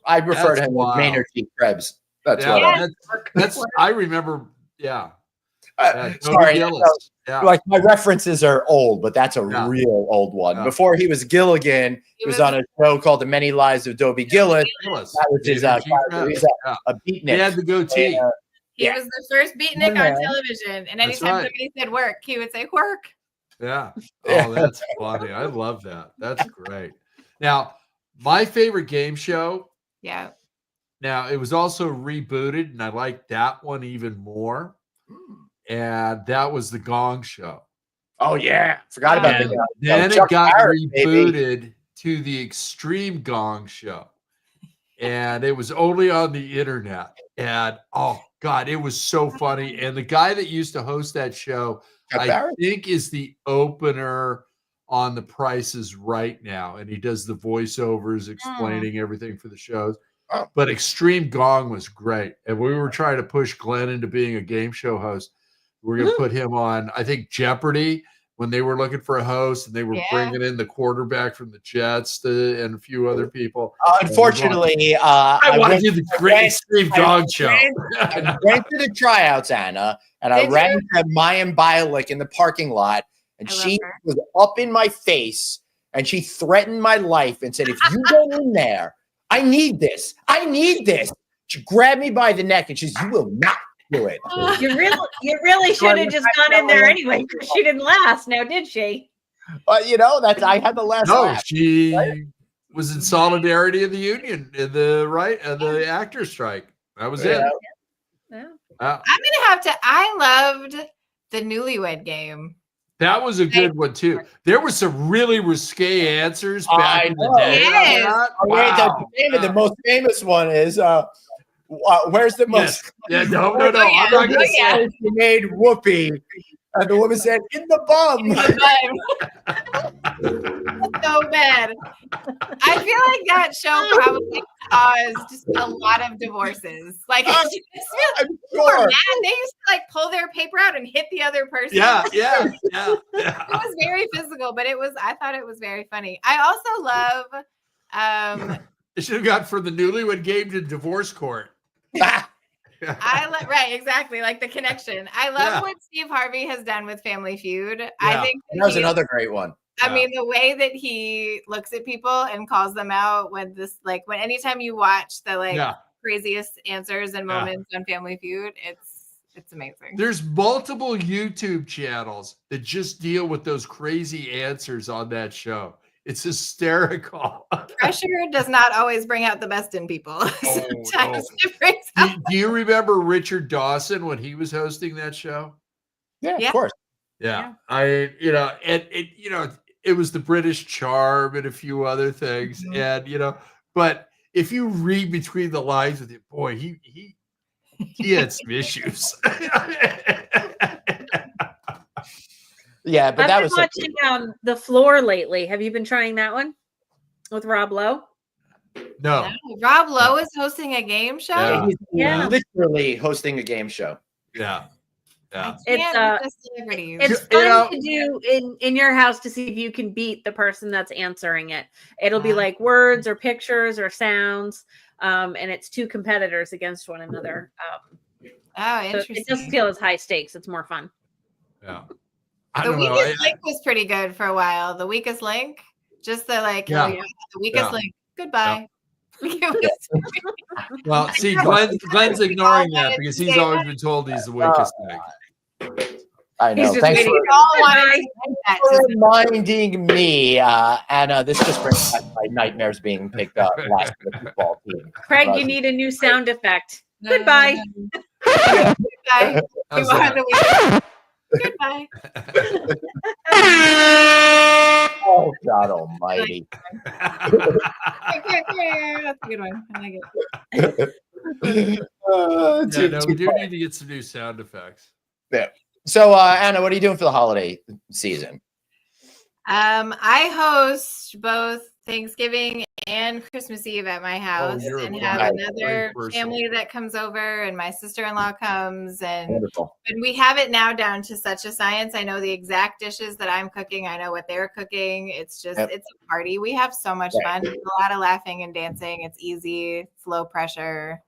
I refer That's to him wild. as Maynard T. Krebs. That's Yeah, what that's I remember. Yeah. Toby sorry. Gillis. Yeah. Like my references are old, but that's a Yeah. real old one. Yeah. Before he was Gilligan, he was on a show called The Many Lives of Dobie Gillis. Gillis. That was his Maynard T. character. He's Krebs. a beatnik. He had the goatee. He was the first beatnik Yeah. on television. And anytime right. somebody said work, he would say work. Yeah. Yeah. Oh, that's funny. I love that. That's great. Now, my favorite game show. Yeah. Now, it was also rebooted, and I like that one even more. And that was the Gong Show. Oh yeah, forgot about And the then Chuck it got Barris, baby. rebooted to the Extreme Gong Show. And it was only on the internet. And oh God, it was so funny. And the guy that used to host that show, Chuck I Barris? think is the opener on The Price is Right now. And he does the voiceovers explaining everything for the shows. Oh. But Extreme Gong was great. And we were trying to push Glenn into being a game show host. We were going to put him on, I think, Jeopardy when they were looking for a host, and they were bringing in the quarterback from the Jets and a few other people. Unfortunately, I want to went- do the great Extreme Gong Show. I went to the tryouts, Anna, and I Did ran you? into Mayan Bialik in the parking lot, and I love she her. was up in my face, and she threatened my life and said, "If you go in there, I need this. I need this." She grabbed me by the neck, and she said, "You will not do it." You really should have just gone in there anyway, because she didn't last. Now, did she? But that's I had the last No, laugh. she was in solidarity of the union in the actor strike. That was it. Yeah. I'm gonna have to. I loved the Newlywed Game. That was a good one too. There were some really risque answers back in the know. day. Yes. Wow. The most famous one is where's the most Yeah, no. yeah. I'm not gonna Oh, yeah. say. she made Whoopi, and the woman said, "In the bum." So bad. I feel like that show probably caused a lot of divorces. Like, I'm people were sure. mad. They used to like pull their paper out and hit the other person. Yeah. It was very physical, but I thought it was very funny. I also love It should have got from the Newlywed Game to divorce court. right, exactly, like the connection. I love Yeah. what Steve Harvey has done with Family Feud. I think That was another great one. I mean, the way that he looks at people and calls them out when anytime you watch the craziest answers and moments on Family Feud, it's amazing. There's multiple YouTube channels that just deal with those crazy answers on that show. It's hysterical. Pressure does not always bring out the best in people. Sometimes it brings out. Do you remember Richard Dawson when he was hosting that show? Yeah, Yeah. of course. Yeah. It was the British Charm and a few other things. And, but if you read between the lines with it, boy, he had some issues. Yeah, but I've that been was watching The Floor lately. Have you been trying that one with Rob Lowe? No. Rob Lowe is hosting a game show. Yeah. he's Yeah. literally hosting a game show. Yeah. Yeah. It's fun to do in your house to see if you can beat the person that's answering it. It'll be like words or pictures or sounds, and it's two competitors against one another. Oh, So interesting. it doesn't feel as high stakes. It's more fun. Yeah. The weakest link was pretty good for a while. The weakest link, just the weakest link. Goodbye. Well, see, Glenn's ignoring that because he's always been told he's the weakest link. I know. He's just Thanks waiting. for, We all wanted to say that. for reminding me, Anna. This just brings back my nightmares being picked up last for the football team. Craig, you need a new sound effect. Goodbye. Goodbye. You How's are that? the weakest. Goodbye. Oh God Almighty! That's a good one. I like it. We do need to get some new sound effects. So, Anna, what are you doing for the holiday season? I host both Thanksgiving and Christmas Eve at my house, you're a and have great another person. family that comes over, and my sister-in-law comes, and Wonderful. we have it now down to such a science. I know the exact dishes that I'm cooking. I know what they're cooking. It's just Yep. it's a party. We have so much Right. fun. A lot of laughing and dancing. It's easy. It's low pressure.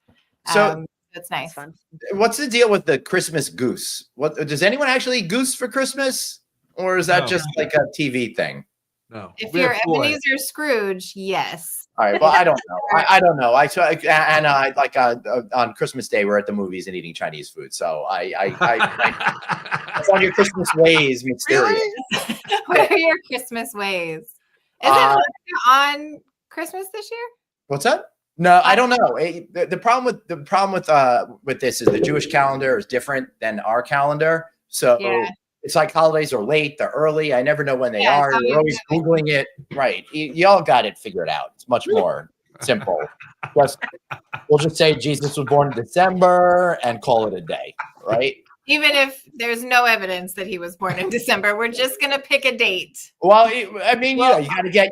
So It's nice. It's fun. what's the deal with the Christmas goose? What does anyone actually eat goose for Christmas, or is that No. just like a TV thing? No. If We you're have four. Ebenezer Scrooge, yes. All right. Well, I don't know. I don't know. On Christmas Day, we're at the movies and eating Chinese food. So it's on your Christmas ways, mysterious. What are your Christmas ways? Is Uh, it on Christmas this year? What's that? No, I don't know. The problem with this is the Jewish calendar is different than our calendar. So Yeah. it's like holidays are late, they're early. I never know when they Yeah, are. so You're always Googling it. Right. You all got it figured out. It's much more simple. We'll just say Jesus was born in December and call it a day. Right. Even if there's no evidence that he was born in December, we're just gonna pick a date. Well, I mean, you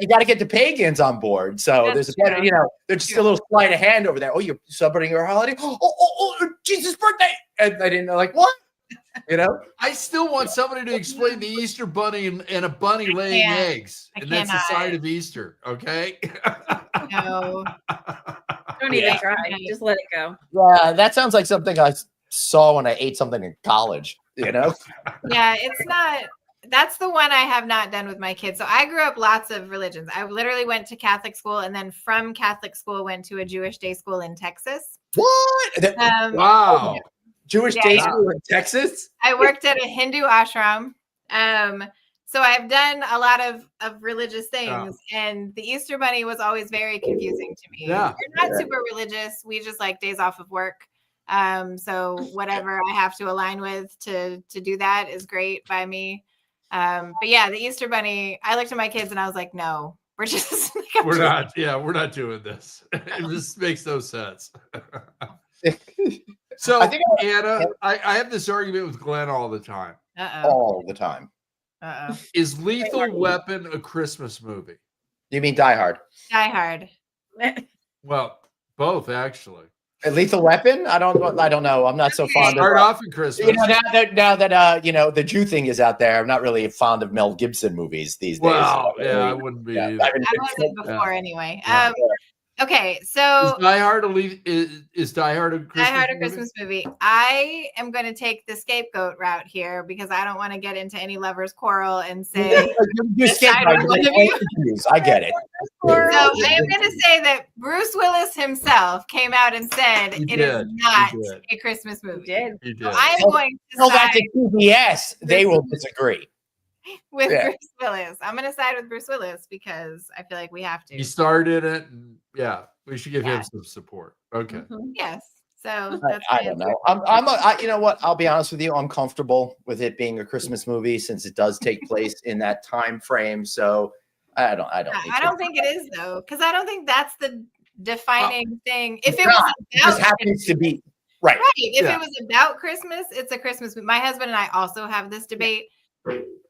gotta get the pagans on board. So That's there's a better, true. there's just True. a little sleight of hand over there. Oh, you're celebrating your holiday? Oh, Jesus' birthday. And I didn't know, like, what? I still want somebody to explain the Easter bunny and a bunny laying can't. eggs. I And that's the cannot. sign of Easter. Okay. No. Don't even Yeah. try. Just let it go. Yeah, that sounds like something I saw when I ate something in college, Yeah, it's not. That's the one I have not done with my kids. So I grew up lots of religions. I literally went to Catholic school, and then from Catholic school went to a Jewish day school in Texas. What? Wow. Jewish Yeah, day yeah. school in Texas? I worked at a Hindu ashram. So I've done a lot of religious things, and the Easter bunny was always very confusing to me. Yeah. We're not super religious. We just like days off of work. So whatever I have to align with to do that is great by me. But yeah, the Easter bunny, I looked at my kids and I was like, no, we're just We're not doing this. This makes no sense. So I think Anna, I have this argument with Glenn all the time. all the time. Is Lethal Weapon a Christmas movie? You mean Die Hard? Die Hard. Well, both actually. A Lethal Weapon? I don't know. I'm not so fond of Start off in Christmas. now that the Jew thing is out there, I'm not really fond of Mel Gibson movies these days. Wow. Yeah, I wouldn't be either. I wasn't before anyway. Yeah. Okay, so Is Die Hard is Die Hard a Christmas Die Hard a movie? Christmas movie. I am going to take the scapegoat route here because I don't want to get into any lovers' quarrel and say. You skipped I don't like know. all confused. I get it. So I am going to say that Bruce Willis himself came out and said He it is did. not He did. a Christmas movie. Did. You did. So I am going to Tell that side to PBS. They will disagree. with Yeah. Bruce Willis. I'm going to side with Bruce Willis because I feel like we have to. He started it, and yeah, we should give him Yeah. some support. Okay. Yes. So that's I my don't answer. know. You know what? I'll be honest with you. I'm comfortable with it being a Christmas movie since it does take place in that time frame. So I don't. I don't think it is though, because I don't think that's the defining thing. If it Nah, was It just about happens to be right. If Yeah. it was about Christmas, it's a Christmas movie. My husband and I also have this debate.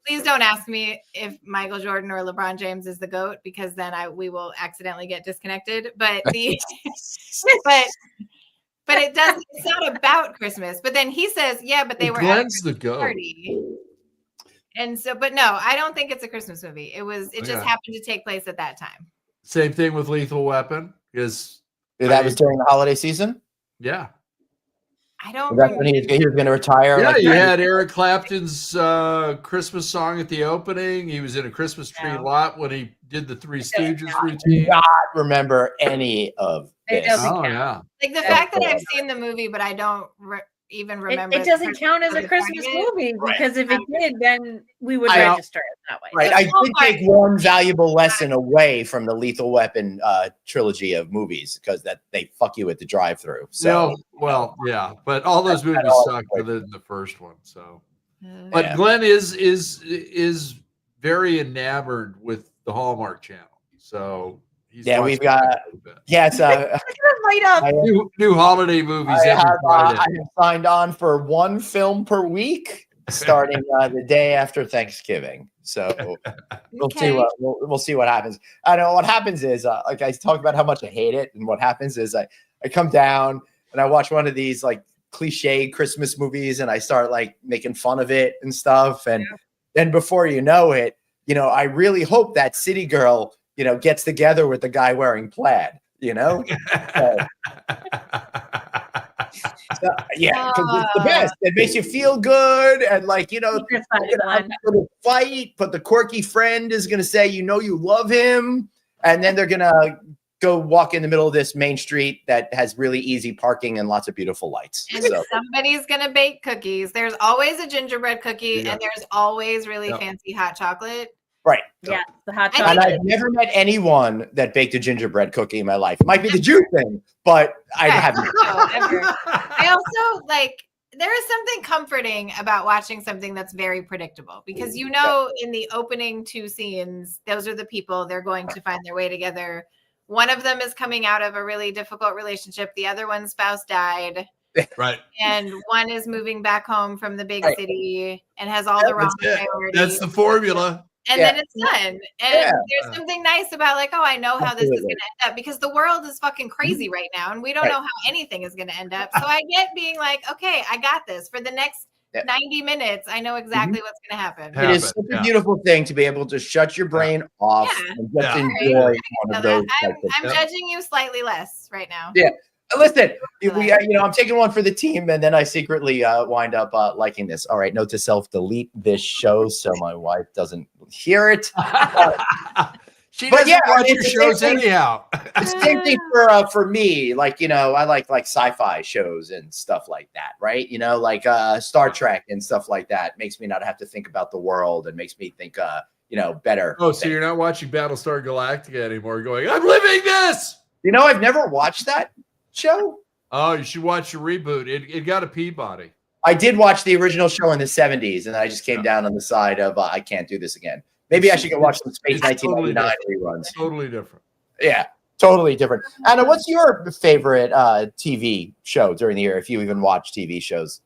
Please don't ask me if Michael Jordan or LeBron James is the GOAT, because then we will accidentally get disconnected. But but it does. It's not about Christmas. But then he says, yeah, but they were at a Glenn's the Christmas GOAT. party. And so, but no, I don't think it's a Christmas movie. It just Okay. happened to take place at that time. Same thing with Lethal Weapon. Is That was during the holiday season. yeah. I don't That's when he was going to retire. Yeah, like, you had Eric Clapton's Christmas song at the opening. He was in a Christmas tree No. lot when he did the Three Stooges I do routine. not remember any of It this. doesn't Oh count. yeah. like the fact that I've seen the movie, but I don't even remember. It the doesn't person count as who a was Christmas part of it. movie Right. because if it did, then we would I- register it that way. Right. The I did Hallmark- take one valuable lesson away from the Lethal Weapon trilogy of movies because that they fuck you at the drive-through. So No, well, yeah, but all those movies all sucked other than the first one. So, Uh, but Yeah. Glenn is very enamored with the Hallmark Channel. So he's Yeah, we've watched got- that a little bit. yes, Right up. I, New holiday movies I every have Friday. signed on for one film per week starting the day after Thanksgiving. So we'll see Okay. we'll see what happens. I know what happens is like I talk about how much I hate it, and what happens is I come down and I watch one of these like cliche Christmas movies, and I start like making fun of it and stuff, and then before you know it, I really hope that city girl gets together with the guy wearing plaid. Yeah, because it's the best. It makes you feel good, and like they're gonna have that little fight, but the quirky friend is gonna say, you love him, and then they're gonna go walk in the middle of this main street that has really easy parking and lots of beautiful lights. And somebody's gonna bake cookies. There's always a gingerbread cookie, and there's always really fancy hot chocolate. Right. Yeah, the hot I chocolate. And I've never met anyone that baked a gingerbread cookie in my life. It might be the Jew thing, but I haven't. No, ever. I also there is something comforting about watching something that's very predictable, because in the opening 2 scenes, those are the people, they're going to find their way together. One of them is coming out of a really difficult relationship. The other one's spouse died. Right. And one is moving back home from the big city and has all the wrong priorities. That's the formula. And then it's done. And there's something nice about like, oh, I know how this is going to end up, because the world is fucking crazy right now, and we don't know how anything is going to end up. So I get being like, okay, I got this for the next 90 minutes. I know exactly what's going to happen. It is such a beautiful thing to be able to shut your brain off and just enjoy one of those. I'm judging you slightly less right now. Yeah. Listen, I'm taking one for the team, and then I secretly wind up liking this. All right, note to self: delete this show so my wife doesn't hear it. She doesn't watch your shows anyhow. It's the same thing for me. Like I like sci-fi shows and stuff like that, right? Like Star Trek and stuff like that makes me not have to think about the world and makes me think better. Oh, so you're not watching Battlestar Galactica anymore? Going, I'm living this. I've never watched that show. Oh, you should watch the reboot. It got a Peabody. I did watch the original show in the 70s, and I just came down on the side of I can't do this again. Maybe I should go watch some Space 1999 reruns. Totally different. Yeah, totally different. Anna, what's your favorite TV show during the year, if you even watch TV shows?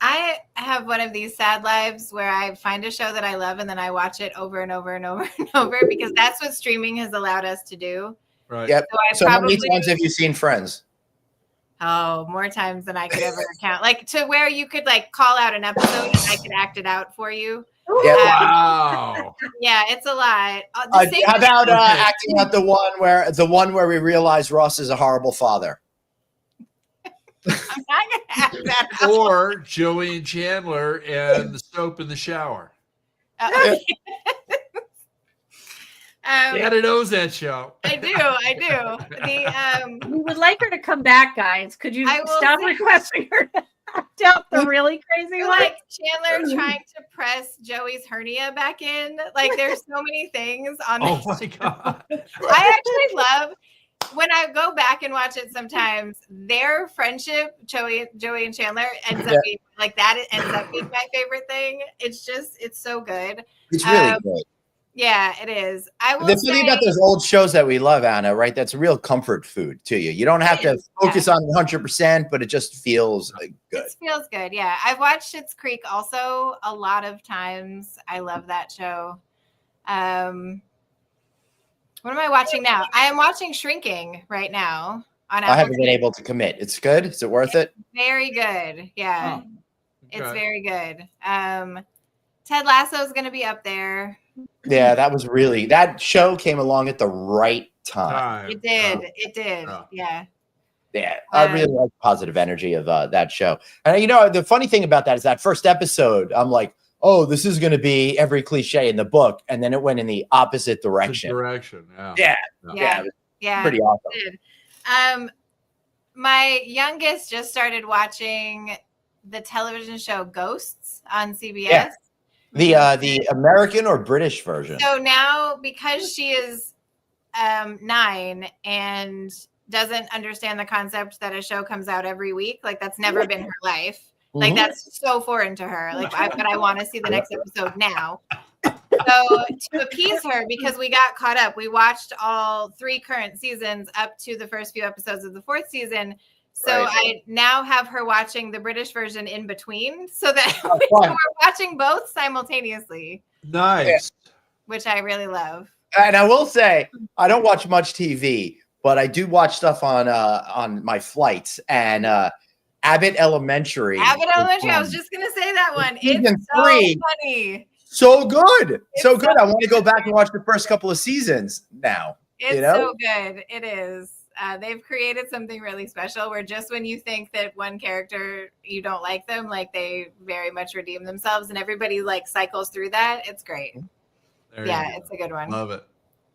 I have one of these sad lives where I find a show that I love, and then I watch it over and over and over and over, because that's what streaming has allowed us to do. Right. Yep. So how many times have you seen Friends? Oh, more times than I could ever count. Like to where you could like call out an episode and I could act it out for you. Yeah. Wow. Yeah, it's a lot. How about acting out the one where we realize Ross is a horrible father? I'm not gonna act that out. Or Joey and Chandler and the soap in the shower. Anna knows that show. I do. We would like her to come back, guys. Could you stop requesting her to act out the really crazy one? Like Chandler trying to press Joey's hernia back in. Like there's so many things on this. Oh my God. I actually love when I go back and watch it sometimes, their friendship, Joey and Chandler, ends up being like that. It ends up being my favorite thing. It's so good. It's really good. Yeah, it is. The thing about those old shows that we love, Anna, right? That's real comfort food to you. You don't have to focus on 100%, but it just feels good. It feels good. Yeah. I've watched Schitt's Creek also a lot of times. I love that show. What am I watching now? I am watching Shrinking right now on Apple. I haven't been able to commit. It's good. Is it worth it? Very good. Yeah. Oh, okay. It's very good. Ted Lasso is going to be up there. Yeah, that show came along at the right time. It did. It did. Yeah. Yeah, I really like the positive energy of that show. And the funny thing about that is that first episode, I'm like, oh, this is going to be every cliche in the book, and then it went in the opposite direction. Yeah. It was pretty awesome. My youngest just started watching the television show Ghosts on CBS. Yeah. The American or British version. So now, because she is 9 and doesn't understand the concept that a show comes out every week, like that's never been her life. Like that's so foreign to her. Like, but I want to see the next episode now. So to appease her, because we got caught up, we watched all 3 current seasons up to the first few episodes of the 4th season. So Right. I now have her watching the British version in between so that Oh, so fun. we're watching both simultaneously, Nice. which I really love. And I will say, I don't watch much TV, but I do watch stuff on my flights. And Abbott Elementary. Abbott is Elementary, I on. was just going to say that one. Season It's so 3. funny. So good. So It's good. so I want to go back and watch the first couple of seasons now. It's you know? so good. It is. They've created something really special where just when you think that one character, you don't like them, like they very much redeem themselves and everybody like cycles through that. It's great. There you Yeah, go. it's a good one. Love it.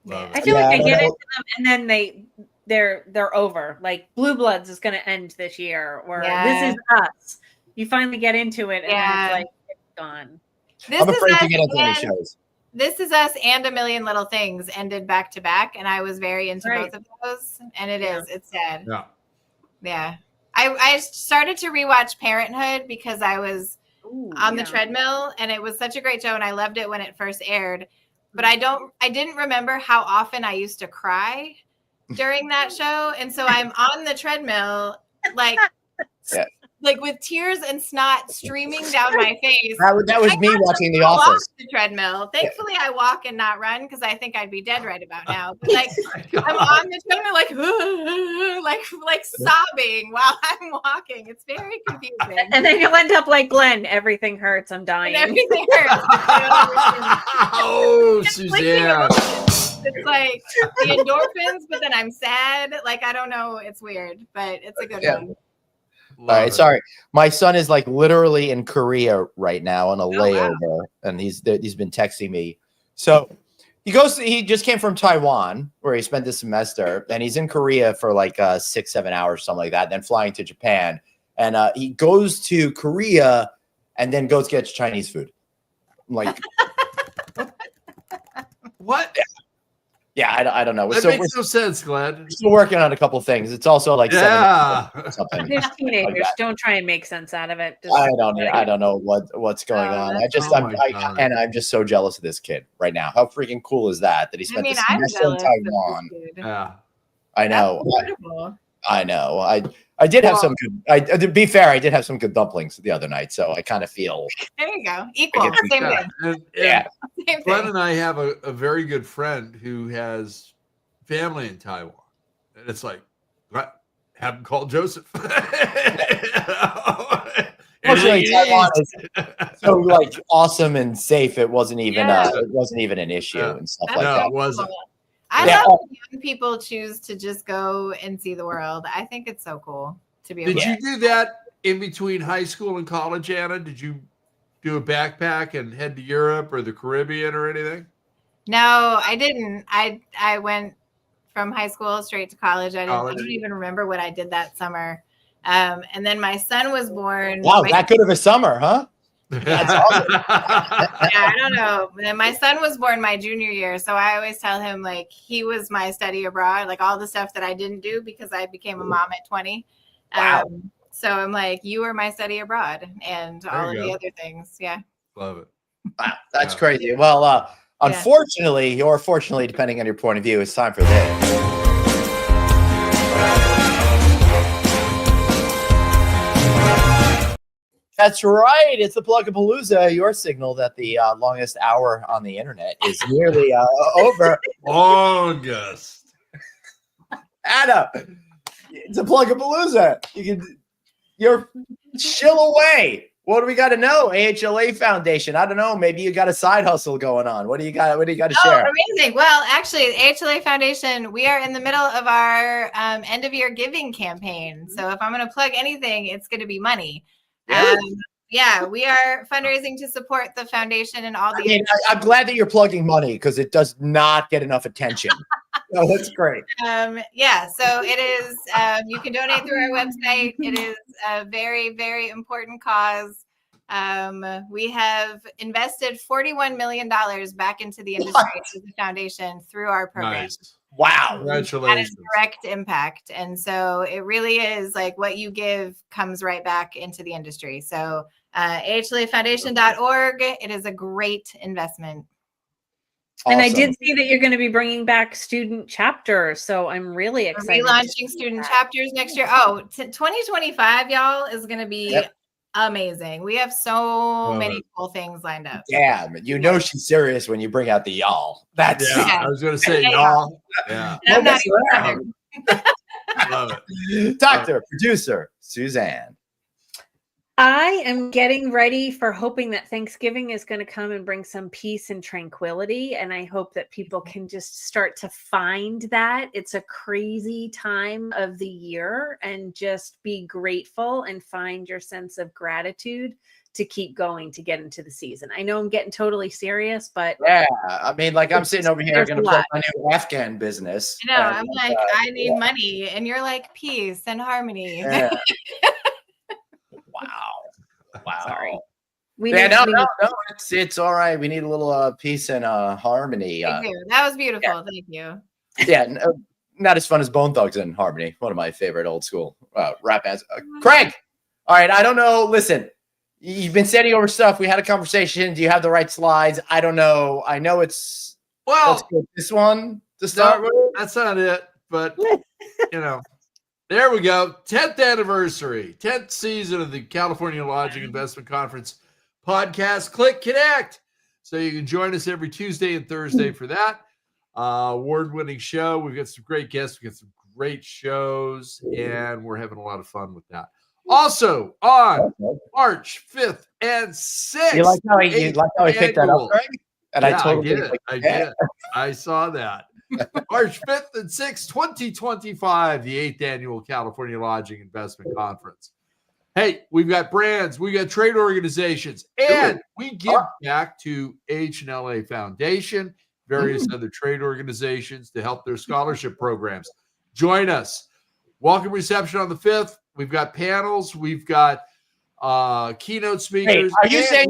Love I it. feel Yeah, like I I get know. into them and then they're over. Like Blue Bloods is going to end this year, or Yeah. This Is Us. You finally get into it, and then Yeah. it's like it's gone. This I'm is afraid us to get into any and- shows. This Is Us and A Million Little Things ended back to back, and I was very into Right. both of those. And it Yeah. is. It's sad. Yeah. Yeah. I started to rewatch Parenthood because I was Ooh, on the yeah. treadmill, and it was such a great show, and I loved it when it first aired. But I didn't remember how often I used to cry during that show, and so I'm on the treadmill, like, Yeah. like with tears and snot streaming down my face. That was me watching The Off Office. the treadmill. Thankfully, I walk and not run because I think I'd be dead right about now. But like, I'm on the treadmill, like sobbing while I'm walking. It's very confusing. And then you'll end up like Glenn. Everything hurts. I'm dying. And everything hurts. Oh, It's like Suzanne. It's like the endorphins, but then I'm sad. Like, I don't know. It's weird, but it's a good Yeah. one. All right, sorry. My son is like literally in Korea right now on a wow. layover, and he's been texting me. So he just came from Taiwan where he spent the semester, and he's in Korea for like 6-7 hours, something like that, then flying to Japan. And he goes to Korea and then goes get Chinese food. I'm like, What? yeah, I don't know. That So makes no sense, Glenn. we're still working on a couple things. It's also like Yeah. 7 or something. There's teenagers. that. Don't try and make sense out of it. Just I don't know what's going on. I'm just so jealous of this kid right now. How freaking cool is that he spent the I'm semester in jealous of this Taiwan? dude. Yeah. I know. That's incredible. I know. I did have some good. To be fair, I did have some good dumplings the other night, so I kind of feel. There you go. Equal. I Same Yeah. thing. And Yeah. Same Glenn thing. and I have a very good friend who has family in Taiwan. And it's like, what? Have him call Joseph. Fortunately, Taiwan is so like awesome and safe. It wasn't even Yeah. an issue Yeah. and stuff That's like No, that. it wasn't. cool. I Yeah. love when young people choose to just go and see the world. I think it's so cool to be able Did to. you do that in between high school and college, Anna? Did you do a backpack and head to Europe or the Caribbean or anything? No, I didn't. I went from high school straight to college. I College. don't even remember what I did that summer. And then my son was born. Wow, my- that good of a summer, huh? That's awesome. yeah, I don't know. And my son was born my junior year, so I always tell him like he was my study abroad, like all the stuff that I didn't do because I became a mom at 20. Wow. So I'm like, you were my study abroad, and There all you of the go. other things. Yeah. Love it. Wow, that's Yeah. crazy. Well, unfortunately, or fortunately, depending on your point of view, it's time for this. That's right. It's the Plugapalooza, your signal that the longest hour on the internet is nearly over. August. Anna, it's a Plugapalooza. You're chill away. What do we got to know? AHLA Foundation. I don't know. Maybe you got a side hustle going on. What do you got? What do you got to share? Amazing. Well, actually, AHLA Foundation, we are in the middle of our end of year giving campaign. So if I'm going to plug anything, it's going to be money. Yeah, we are fundraising to support the foundation and all the. I'm glad that you're plugging money because it does not get enough attention. No, that's great. Yeah, so it is. You can donate through our website. It is a very, very important cause. We have invested $41 million back into the industry as a foundation through our program. Nice. Wow. Congratulations. That is direct impact. And so it really is like what you give comes right back into the industry. So ahlafoundation.org, it is a great investment. And I Awesome. did see that you're going to be bringing back student chapters, so I'm really We're excited. relaunching student chapters next year. 2025, y'all, is going to be amazing. We have so many cool things lined up. Damn, you know she's serious when you bring out the y'all. That's Yeah, I was going to say Yeah. y'all. Yeah, And I'm not Love even love it. Doctor, producer, Suzanne. I am getting ready for hoping that Thanksgiving is going to come and bring some peace and tranquility. And I hope that people can just start to find that. It's a crazy time of the year, and just be grateful and find your sense of gratitude to keep going to get into the season. I know I'm getting totally serious, but Yeah, I mean, like I'm sitting over here There's going to a lot. start my new Afghan business. I know. and, I'm like, I need money. And you're like, peace and harmony. yeah. Wow. Sorry. we Yeah, need, no, we no, need- no. It's all right. We need a little peace and harmony. Thank you. That was beautiful. Thank you. Yeah, not as fun as Bone Thugs and Harmony. One of my favorite old school rap bands. Craig, all right. I don't know. Listen, you've been sending over stuff. We had a conversation. Do you have the right slides? I don't know. I know it's. Let's Well, go with this one to start with. that's not it, but there we go. 10th anniversary, 10th season of the California Lodging Investment Conference podcast. Click Connect. So you can join us every Tuesday and Thursday for that award-winning show. We've got some great guests. We've got some great shows, and we're having a lot of fun with that. Also, on March 5th and 6th. You like how he picked that up, Craig? And Yeah, I totally did. I did. I saw that. March 5th and 6th, 2025, the 8th annual California Lodging Investment Conference. Hey, we've got brands, we got trade organizations, and we give back to H&LA Foundation, various other trade organizations to help their scholarship programs. Join us. Welcome reception on the 5th. We've got panels. We've got keynote speakers. Wait, are you saying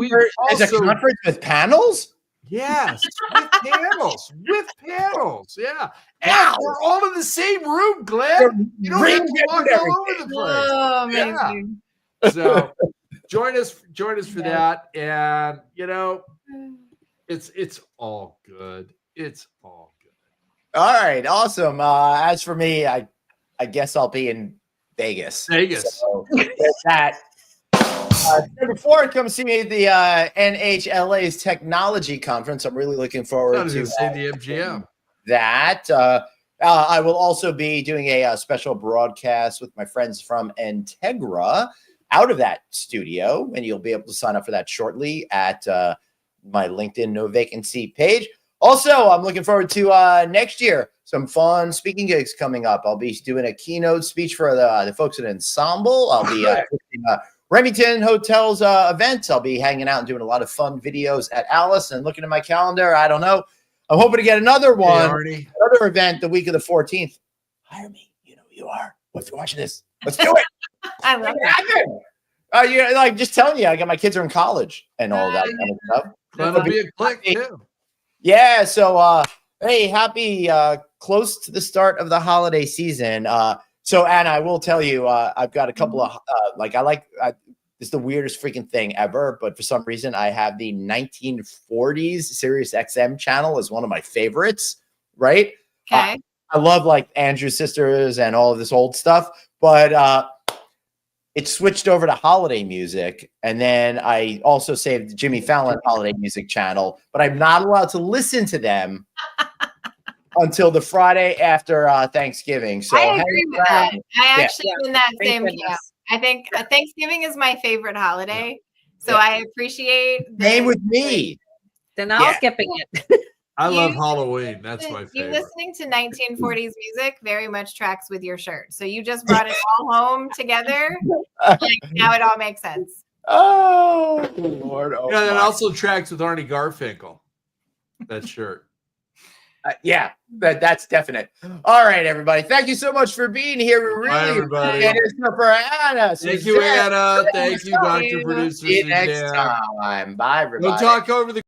there's a conference with panels? Yes, with panels. With panels. Yeah. And we're all in the same room, Glenn. You don't have to walk all over the place. Oh, amazing. So join us for that. And it's all good. It's all good. All right, awesome. As for me, I guess I'll be in Vegas. So there's that. Number 4, come see me at the NHLA's Technology Conference. I'm really looking forward to say the MGM. that. I will also be doing a special broadcast with my friends from Integra out of that studio, and you'll be able to sign up for that shortly at my LinkedIn No Vacancy page. Also, I'm looking forward to next year, some fun speaking gigs coming up. I'll be doing a keynote speech for the folks at Ensemble. I'll be hosting Remington Hotel's events. I'll be hanging out and doing a lot of fun videos at Alice, and looking at my calendar. I don't know. I'm hoping to get another one, another event the week of the 14th. Hire me. You know who you are. What's watching this? Let's do it. I love that. You're like just telling you, I got my kids are in college and all that kind of stuff. That'll be a click too. Yeah. So, hey, happy close to the start of the holiday season. So, Anna, I will tell you, I've got a couple of this is the weirdest freaking thing ever, but for some reason, I have the 1940s Sirius XM channel as one of my favorites. Right? Okay. I love like Andrew's Sisters and all of this old stuff, but it switched over to holiday music, and then I also saved Jimmy Fallon holiday music channel, but I'm not allowed to listen to them until the Friday after Thanksgiving. So I agree with that. I actually am in that Thank same goodness. camp. I think Thanksgiving is my favorite holiday, so I appreciate. Same with me. Then I'll skipping it. I love You- Halloween. That's my You favorite. listening to 1940s music very much tracks with your shirt. So you just brought it all home together. Like, now it all makes sense. Oh Lord! Oh, Yeah, that my. also tracks with Arnie Garfinkel. That shirt. Yeah, that's definite. All right, everybody. Thank you so much for being here. We Bye, really everybody. appreciate it. So for Anna, Thank you, Suzanne, Anna. Thank you, Dr. you. Producer see you next Suzanne. time. Bye, everybody. Don't talk over the